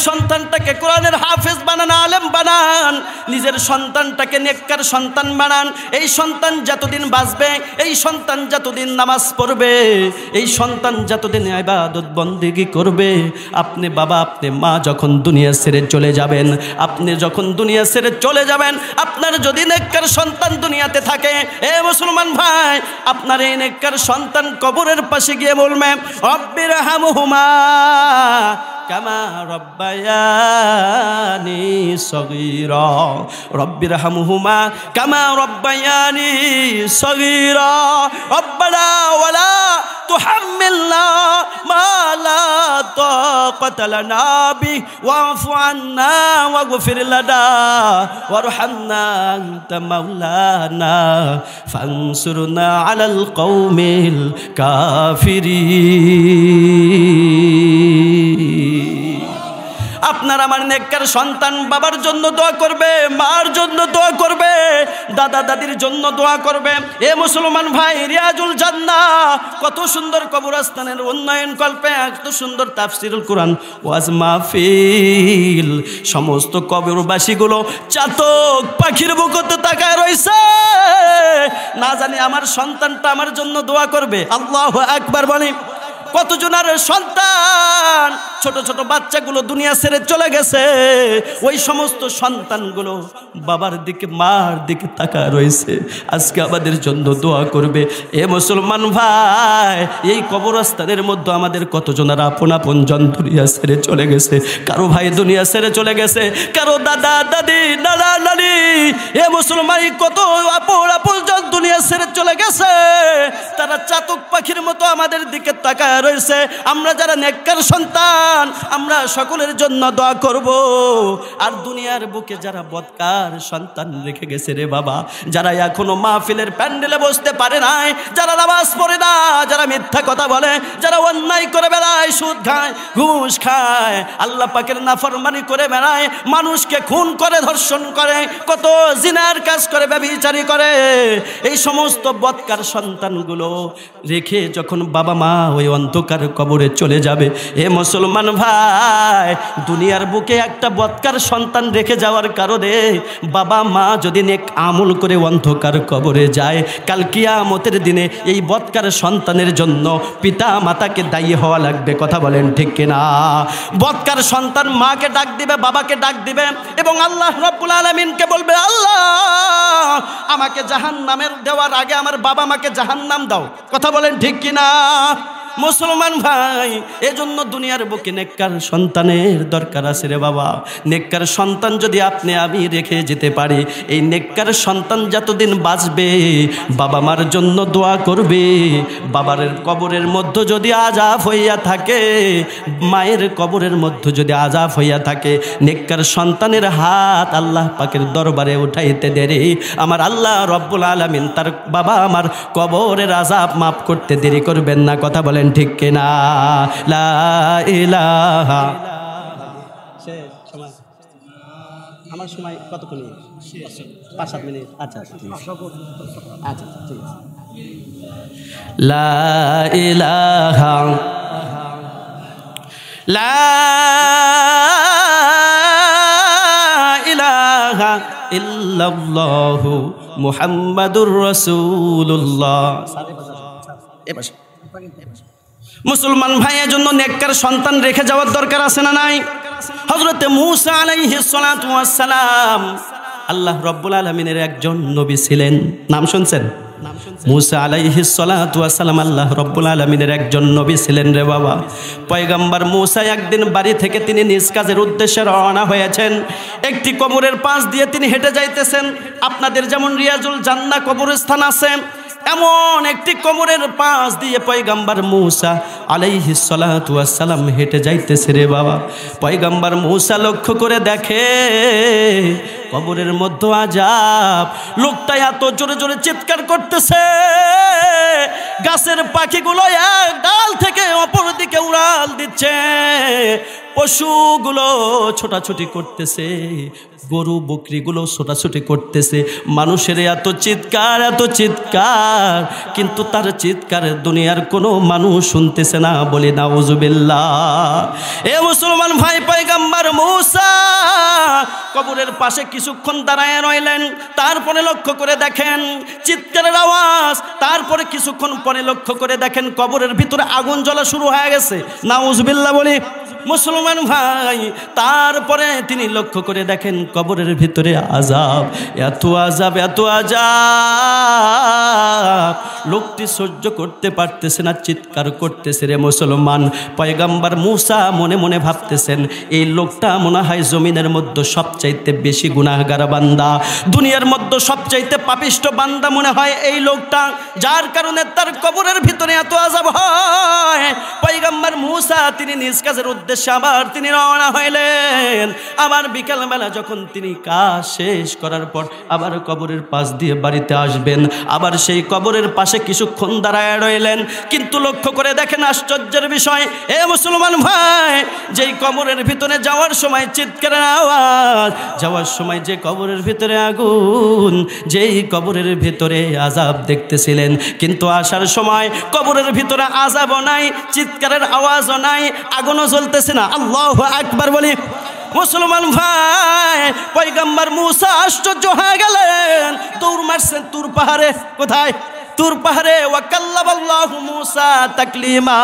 সন্তানটাকে কোরআনের হাফেজ বানান, আলেম বানান, নিজের সন্তানটাকে নেককার সন্তান বানান। এই সন্তান যতদিন বাঁচবে, এই সন্তান যতদিন নামাজ পড়বে, এই সন্তান যতদিন ইবাদত বন্দেগী করবে, আপনি বাবা আপনি মা যখন দুনিয়া ছেড়ে চলে যাবেন, আপনি যখন দুনিয়া ছেড়ে চলে যাবেন, আপনার যদি নেককার সন্তান দুনিয়াতে থাকে, এ মুসলমান ভাই, আপনার এই নেককার সন্তান কবরের পাশে গিয়ে বলবে, রব্বির হামহুমা কামা রব্বায়ানি সগীরা, রব্বির হামহুমা কামা রব্বায়ানি সগীরা, রব্বানা ওয়ালা তুহাম্মিলনা মা লা তাকাতা লানা বিহি ওয়াফু আন্না ওয়াগফির লানা ওয়ারহামনা আনতা মাওলানা ফানসুরনা আলাল কওমিল কাফিরিন। আপনার আমার নেককার সন্তান বাবার জন্য দোয়া করবে, মার জন্য দোয়া করবে, দাদা দাদির জন্য দোয়া করবে। এ মুসলমান ভাই, রিয়াজুল জান্নাহ কত সুন্দর কবরস্থানের উন্নয়ন কল্পে, এত সুন্দর তাফসিরুল কোরআন ওয়াজ মাহফিল, সমস্ত কবরবাসীগুলো চাতক পাখির বুকুতে তাকায় রইছে, না জানি আমার সন্তানটা আমার জন্য দোয়া করবে। আল্লাহু আকবার বলি। কতজনের সন্তান ছোট ছোট বাচ্চাগুলো দুনিয়া ছেড়ে চলে গেছে, ওই সমস্ত সন্তানগুলো বাবার দিকে মার দিকে তাকায় রয়েছে, আজকে আমাদের জন্য দোয়া করবে। এ মুসলমান ভাই, এই কবরস্থানের মধ্যে আমাদের কতজনের আপন আপন জন দুনিয়া ছেড়ে চলে গেছে, কারো ভাই দুনিয়া ছেড়ে চলে গেছে, কারো দাদা দাদি নানা নানি, এ মুসলমান কত আপন আপন জন দুনিয়া ছেড়ে চলে গেছে, তারা চাতক পাখির মতো আমাদের দিকে তাকায় রয়েছে। আমরা যারা নেককার সন্তান, আমরা সকলের জন্য দোয়া করব। আর দুনিয়ার বুকে যারা বদকার সন্তান রেখে গেছে রে বাবা, যারা এখনো মাহফিলের প্যান্ডেলে বসতে পারে নাই, যারা নামাজ পড়ে না, যারা মিথ্যা কথা বলে, যারা অন্যায় করে বেড়ায়, সুদ খায়, ঘুষ খায়, আল্লাহ পাকের নাফরমানি করে বেড়ায়, মানুষকে খুন করে, ধর্ষণ করে, কত জিনার কাজ করে, ব্যভিচারী করে, এই সমস্ত বদকার সন্তানগুলো রেখে যখন বাবা মা ওই অন্ধকার কবরে চলে যাবে, এ মুসলমান মুসলমান ভাই, দুনিয়ার বুকে একটা বদকার সন্তান রেখে যাওয়ার কারণে বাবা মা যদি নেক আমল করে অন্ধকার কবরে যায়, কাল কিয়ামতের দিনে এই বদকার সন্তানের জন্য পিতা মাতাকে দায়ী হওয়া লাগবে। কথা বলেন ঠিক কিনা? বদকার সন্তান মাকে ডাক দিবে, বাবাকে ডাক দিবে এবং আল্লাহ রাব্বুল আলামিনকে বলবে, আল্লাহ আমাকে জাহান্নামের দেওয়ার আগে আমার বাবা মাকে জাহান্নাম দাও। কথা বলেন ঠিক কিনা? মুসলমান ভাই, এজন্য দুনিয়ার বুকে নেককার সন্তানের দরকার আছে রে বাবা। নেককার সন্তান যদি আপনি আমি রেখে যেতে পারি, এই নেককার সন্তান যতদিন বাঁচবে বাবা মার জন্য দোয়া করবে। বাবার কবরের মধ্যে যদি আযাব হইয়া থাকে, মায়ের কবরের মধ্যে যদি আযাব হইয়া থাকে, নেককার সন্তানের হাত আল্লাহ পাকের দরবারে উঠাইতে দেরি আমার আল্লাহ রব্বুল আলামিন তার বাবা আমার কবরের আযাব মাফ করতে দেরি করবেন না। কথা বলেন ঠিক কিনা? লা ইলাহা। আমার সময় কতক্ষণ? 5-7 মিনিট। আচ্ছা ঠিক আছে। আচ্ছা ঠিক আছে। লা ইলাহা লা ইলাহা ইল্লাল্লাহু মুহাম্মাদুর রাসূলুল্লাহ। মুসলমান ভাইয়ের জন্য নেককার সন্তান রেখে যাওয়ার দরকার আছে না নাই? হযরত মূসা আলাইহিস সালাতু ওয়াস সালাম আল্লাহ রাব্বুল আলামিনের একজন নবী ছিলেন। নাম শুনছেন? মূসা আলাইহিস সালাতু ওয়াস সালাম আল্লাহ রাব্বুল আলামিনের একজন নবী ছিলেন রে বাবা। পয়গম্বর মূসা একদিন বাড়ি থেকে তিনি নিজ কাজের উদ্দেশ্যে রওনা হয়েছেন। একটি কবরের পাশ দিয়ে তিনি হেঁটে যাইতেছেন। আপনাদের যেমন রিয়াজুল জান্নাহ কবরস্থান আছে, এমন একটি কবরের পাশ দিয়ে পয়গম্বর মূসা আলাইহিস সালাতু ওয়াস সালাম হেঁটে যাইতেছে রে বাবা। পয়গম্বর মূসা লক্ষ্য করে দেখে কবরের মধ্যে আযাব। লোকটা এত জোরে জোরে চিৎকার করতেছে, গাছের পাখিগুলো এক ডাল থেকে অপর দিকে উড়াল দিচ্ছে, পশুগুলো ছোটাছুটি করতেছে, গরু বকরিগুলো ছোটাছুটি করতেছে। মানুষের এত চিৎকার, এত চিৎকার, কিন্তু তার চিৎকার দুনিয়ার কোনো মানুষ শুনতেছে না। বলি নাউজুবিল্লাহ। এ মুসলমান ভাই, পয়গম্বর মূসা কবরের পাশে কিছুক্ষণ দাঁড়ায় রইলেন। তারপরে লক্ষ্য করে দেখেন চিৎকারের আওয়াজ। তারপরে কিছুক্ষণ পরে লক্ষ্য করে দেখেন কবরের ভিতরে আগুন জ্বলা শুরু হয়ে গেছে। নাউজুবিল্লাহ বলি মুসলমান ভাই। তারপরে তিনি লক্ষ্য করে দেখেন কবরের ভিতরে আযাব, এত আযাব, এত আযাব, লোকটি সহ্য করতে পারতেছে না, চিৎকার করতেছে রে মুসলমান। পয়গম্বর মূসা মনে মনে ভাবতেছেন, এই লোকটা মনে হয় জমিনের মধ্যে সবচাইতে বেশি গুনাহগার বান্দা, দুনিয়ার মধ্যে সবচাইতে পাপিষ্ট বান্দা মনে হয় এই লোকটা, যার কারণে তার কবরের ভিতরে এত আযাব হয়। পয়গম্বর মূসা তিনি নিজ কাজের উদ্দেশ্যে আবার তিনি রওনা হইলেন। আবার বিকালবেলা যখন তিনি কাজ শেষ করার পর আবার কবরের পাশ দিয়ে বাড়িতে আসবেন, আবার সেই কবরের পাশে কিছুক্ষণ দাঁড়ায় রইলেন। কিন্তু লক্ষ্য করে দেখেন আশ্চর্যের বিষয়, এ মুসলমান ভাই, যেই কবরের ভিতরে যাওয়ার সময় চিৎকারের আওয়াজ, যাওয়ার সময় যে কবরের ভিতরে আগুন, যেই কবরের ভিতরে আযাব দেখতেছিলেন, কিন্তু আসার সময় কবরের ভিতরে আযাবও নাই, চিৎকারের আওয়াজও নাই, আগুনও জ্বলতেছে না। আল্লাহু আকবার বলি মুসলমান ভাই। পয়গম্বর মূসা আশ্চর্য হয়ে গেলেন, দৌড় মারছেন তুর পাহাড়ে। কোথায়? তুর পাহাড়ে। ওয়াকাল্লামাল্লাহু মূসা তাকলিমা।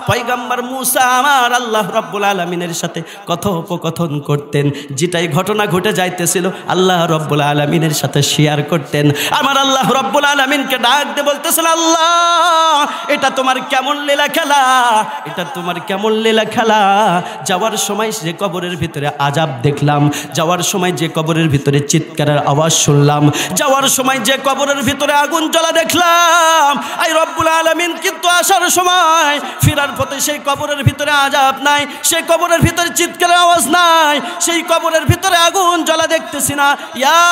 পয়গম্বর মূসা আমার আল্লাহ রাব্বুল আলামিনের সাথে কথোপকথন করতেন, যেটাই ঘটনা ঘটে যাইতেছিল আল্লাহ রাব্বুল আলামিনের সাথে শেয়ার করতেন। আমার আল্লাহ রাব্বুল আলামিনকে ডাক দিয়ে বলতেছেন, আল্লাহ এটা তোমার কেমন লীলা খেলা, এটা তোমার কেমন লীলা খেলা। যাওয়ার সময় যে কবরের ভিতরে আযাব দেখলাম, যাওয়ার সময় যে কবরের ভিতরে চিৎকারের আওয়াজ শুনলাম, যাওয়ার সময় যে কবরের ভিতরে আগুন জ্বলা দেখলাম, আই রব্বুল আলামিন কিন্তু আসার সময় ফিরার পথে সেই কবরের ভিতরে আযাব নাই, সেই কবরের ভিতরে চিৎকারের আওয়াজ নাই, সেই কবরের ভিতরে আগুন জ্বলা দেখতেছি না। ইয়া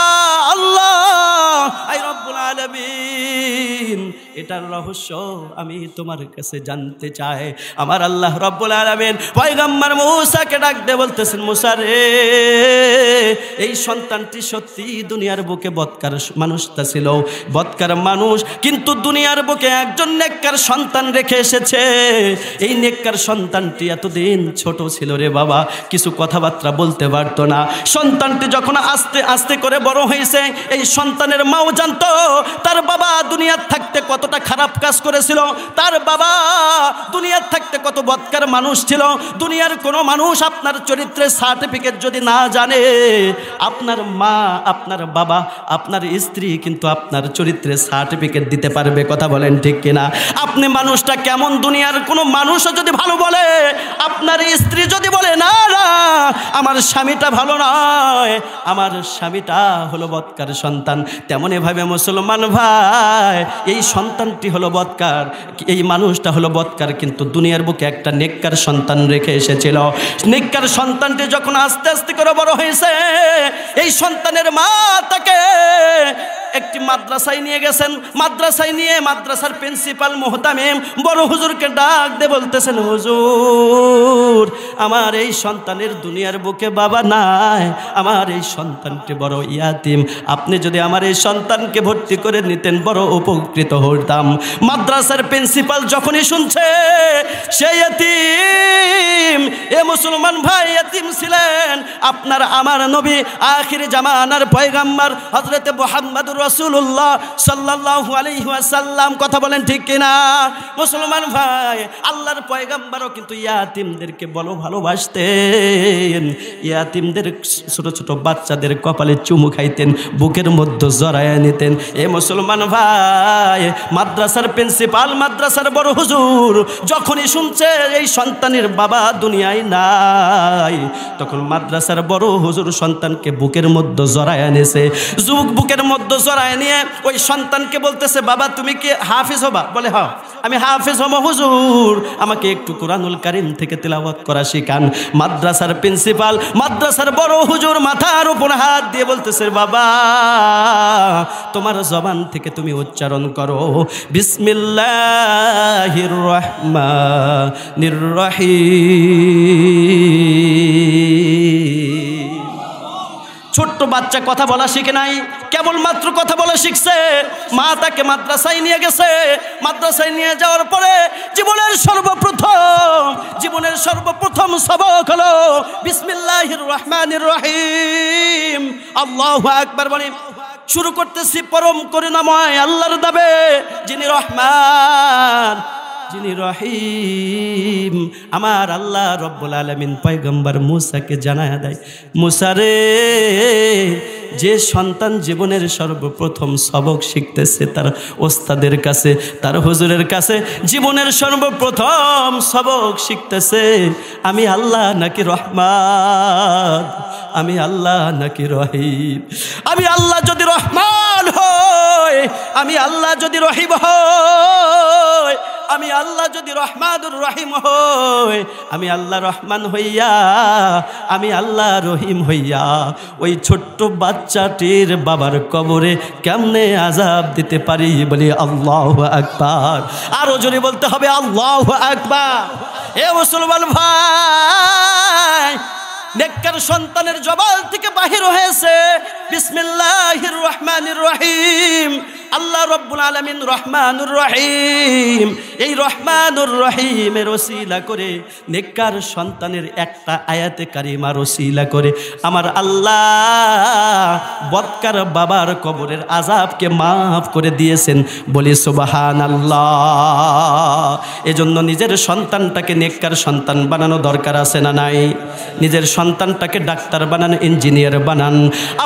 আল্লাহ, আই রব্বুল আলামিন এটার রহস্য আমি তোমার কাছে জানতে চাই। আমার আল্লাহ রব্বুল আলামিন পয়গম্বর মূসাকে ডাক দিয়ে বলতেছেন, মূসা রে, এই সন্তানটি সত্যি দুনিয়ার বুকে বদকার মানুষটা ছিল, বদকার মানুষ, কিন্তু দুনিয়ার বুকে একজন নেককার সন্তান রেখে এসেছে। এই নেককার সন্তানটি এতদিন ছোট ছিল রে বাবা, কিছু কথাবার্তা বলতে পারতো না। সন্তানটি যখন আস্তে আস্তে করে বড় হয়েছে, এই সন্তানের মাও জানতো তার বাবা দুনিয়ার থাকতে কতটা খারাপ কাজ করেছিল, তার বাবা দুনিয়ার থাকতে কত বদকার মানুষ ছিল। দুনিয়ার কোনো মানুষ আপনার চরিত্রের সার্টিফিকেট যদি না জানে, আপনার মা, আপনার বাবা, আপনার স্ত্রী কিন্তু আপনার চরিত্রের সার্টিফিকেট দিতে পারবে। কথা বলেন ঠিক কিনা? আপনি মানুষটা কেমন, দুনিয়ার কোনো মানুষও যদি ভালো বলে, আপনার স্ত্রী যদি বলে না না আমার স্বামীটা ভালো নয়, আমার স্বামীটা হলো বদকার সন্তান, তেমনই ভাবে মুসলমান ভাই, এই সন্তানটি হলো বদকার, এই মানুষটা হলো বদকার, কিন্তু দুনিয়ার বুকে একটা নেককার সন্তান রেখে এসেছিল। নেককার সন্তানটি যখন আস্তে আস্তে করে বড় হয়েছে, এই সন্তানের মা তাকে একটি মাদ্রাসায় নিয়ে গেছেন। মাদ্রাসায় নিয়ে মাদ্রাসার প্রিন্সিপাল মোহতামিম বড় হুজুরকে ডাক দিয়ে বলতেছেন, হুজুর, আমার এই সন্তানের দুনিয়ার বুকে বাবা নাই, আমার এই সন্তানটি বড় ইয়াতিম, আপনি যদি আমার এই সন্তানকে ভর্তি করে নিতেন বড় উপকৃত হতাম। মাদ্রাসার প্রিন্সিপাল যখনই শুনছে সেই ইয়াতিম, এ মুসলমান ভাই ইয়াতিম ছিলেন আপনার আমার নবী আখির জামানার পয়গম্বর হযরত মুহাম্মদুর রাসূলুল্লাহ সাল্লাল্লাহু আলাইহি ওয়াসাল্লাম। কথা বলেন ঠিক কিনা? মুসলমান ভাই, আল্লাহর পয়গম্বরও কিন্তু ইয়াতিমদেরকে বড় ভালোবাসতেন। ইয়াতিমদের ছোট ছোট বাচ্চাদের কপালে চুমু খাইতেন, বুকের মধ্যে জড়ায় নিতেন। এ মুসলমান ভাই, মাদ্রাসার প্রিন্সিপাল, মাদ্রাসার বড় হুজুর যখনই শুনছে এই সন্তানের বাবা দুনিয়ায় নাই, তখন মাদ্রাসার বড় হুজুর সন্তানকে বুকের মধ্যে জড়ায় এনেছে। বুকের মধ্যে জড়ায় নিয়ে ওই সন্তানকে বলতেছে, বাবা তুমি কি হাফেজ হবা? বলে হ্যাঁ আমি হাফেজ হব হুজুর, আমাকে একটু কোরআনুল কারীম থেকে তেলাওয়াত করা শিখান। মাদ্রাসার প্রিন্সিপাল, মাদ্রাসার বড় হুজুর মাথার উপর হাত দিয়ে বলতেছে, বাবা তোমার জবান থেকে তুমি উচ্চারণ করো বিসমিল্লাহির রহমানির রহিম। ছোট্ট বাচ্চা কথা বলা শিখে নাই, কেবলমাত্র কথা বলা শিখছে। মা তাকে মাদ্রাসায় নিয়ে গেছে। মাদ্রাসায় নিয়ে যাওয়ার পরে জীবনের সর্বপ্রথম সবক হলো বিসমিল্লাহির রহমানির রহিম। আল্লাহু আকবার বলি। শুরু করতেছি পরম করুণাময় আল্লাহর নামে, যিনি রহমান, যিনি রহিম। আমার আল্লাহ রব্বুল আলামিন পয়গম্বর মূসাকে জানায়া দেয়, মূসা রে, যে সন্তান জীবনের সর্বপ্রথম সবক শিখতেছে তার ওস্তাদের কাছে, তার হুজুরের কাছে, জীবনের সর্বপ্রথম সবক শিখতেছে, আমি আল্লাহ নাকি রহমান, আমি আল্লাহ নাকি রহিম। আমি আল্লাহ যদি রহমান হই, আমি আল্লাহ যদি রহিম হই, আমি আল্লাহ যদি রহমানুর রহিম হই, আমি আল্লাহ রহমান হইয়া, আমি আল্লাহ রহিম হইয়া ওই ছোট্ট বাচ্চাটির বাবার কবরে কেমনে আযাব দিতে পারি? বলি আল্লাহু আকবার। আরো জোরে বলতে হবে আল্লাহু আকবার। এ মুসলমান ভাই, নেককার সন্তানের জবান থেকে বাহির হয়েছে বিসমিল্লাহির রহমানির রহিম। আল্লাহ রব্বুল আলামিন রহমানুর রহিম, এই রহমানুর রহিমের ওসিলা করে, নেককার সন্তানের একটা আয়াতে কারিমার ওসিলা করে আমার আল্লাহ বদকার বাবার কবরের আযাবকে মাফ করে দিয়েছেন। বলি সুবহানাল্লাহ। এজন্য নিজের সন্তানটাকে নেককার সন্তান বানানো দরকার আছে না নাই? নিজের সন্তানটাকে ডাক্তার বানান, ইঞ্জিনিয়ার বানান,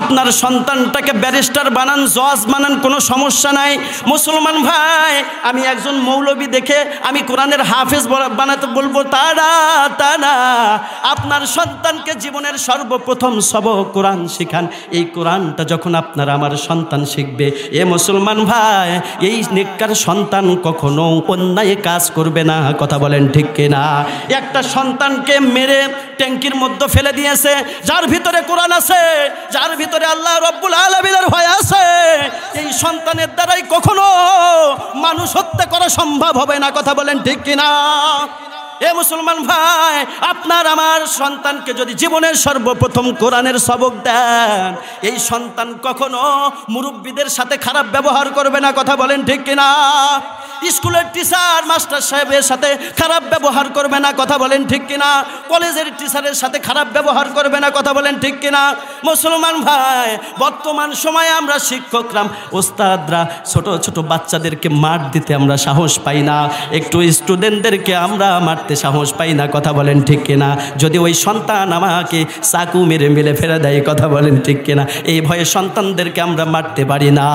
আপনার সন্তানটাকে ব্যারিস্টার বানান, জজ বানান, কোনো সমস্যা নাই। মুসলমান ভাই, আমি একজন মৌলবী দেখে আমি কোরআনের হাফেজ বানাতে বলবো তা না। আপনার সন্তানকে জীবনের সর্বপ্রথম সবক কোরআন শিখান। এই কোরআনটা যখন আপনার আমার সন্তান শিখবে, এ মুসলমান ভাই, এই নেককার সন্তান কখনো অন্যায় কাজ করবে না। কথা বলেন ঠিক কিনা? একটা সন্তানকে মেরে ট্যাঙ্কির মধ্যে ফেলে দিয়েছে, যার ভিতরে কোরআন আছে, যার ভিতরে আল্লাহ রব্বুল আলামিনের ভয় আছে, এই সন্তানের সন্তানের দ্বারাই কখনো মানুষ হত্যা করা সম্ভব হবে না, কথা বলেন ঠিক কিনা? এ মুসলমান ভাই, আপনার আমার সন্তানকে যদি জীবনের সর্বপ্রথম কোরআনের সবক দেন, এই সন্তান কখনো মুরব্বীদের সাথে খারাপ ব্যবহার করবে না, কথা বলেন ঠিক কিনা? স্কুলের টিচার মাস্টার সাহেবের সাথে খারাপ ব্যবহার করবে না, কথা বলেন ঠিক কিনা? কলেজের টিচারের সাথে খারাপ ব্যবহার করবে না, কথা বলেন ঠিক কিনা? মুসলমান ভাই, বর্তমান সময়ে আমরা শিক্ষকরা, ওস্তাদরা ছোট ছোট বাচ্চাদেরকে মার দিতে আমরা সাহস পাই না, একটু স্টুডেন্টদেরকে আমরা মারতে সাহস পাই না, কথা বলেন ঠিক কিনা? যদি ওই সন্তান আমাকে চাকু মেরে ফেলে দেয়, কথা বলেন ঠিক কিনা? এই ভয়ে সন্তানদেরকে আমরা মারতে পারি না।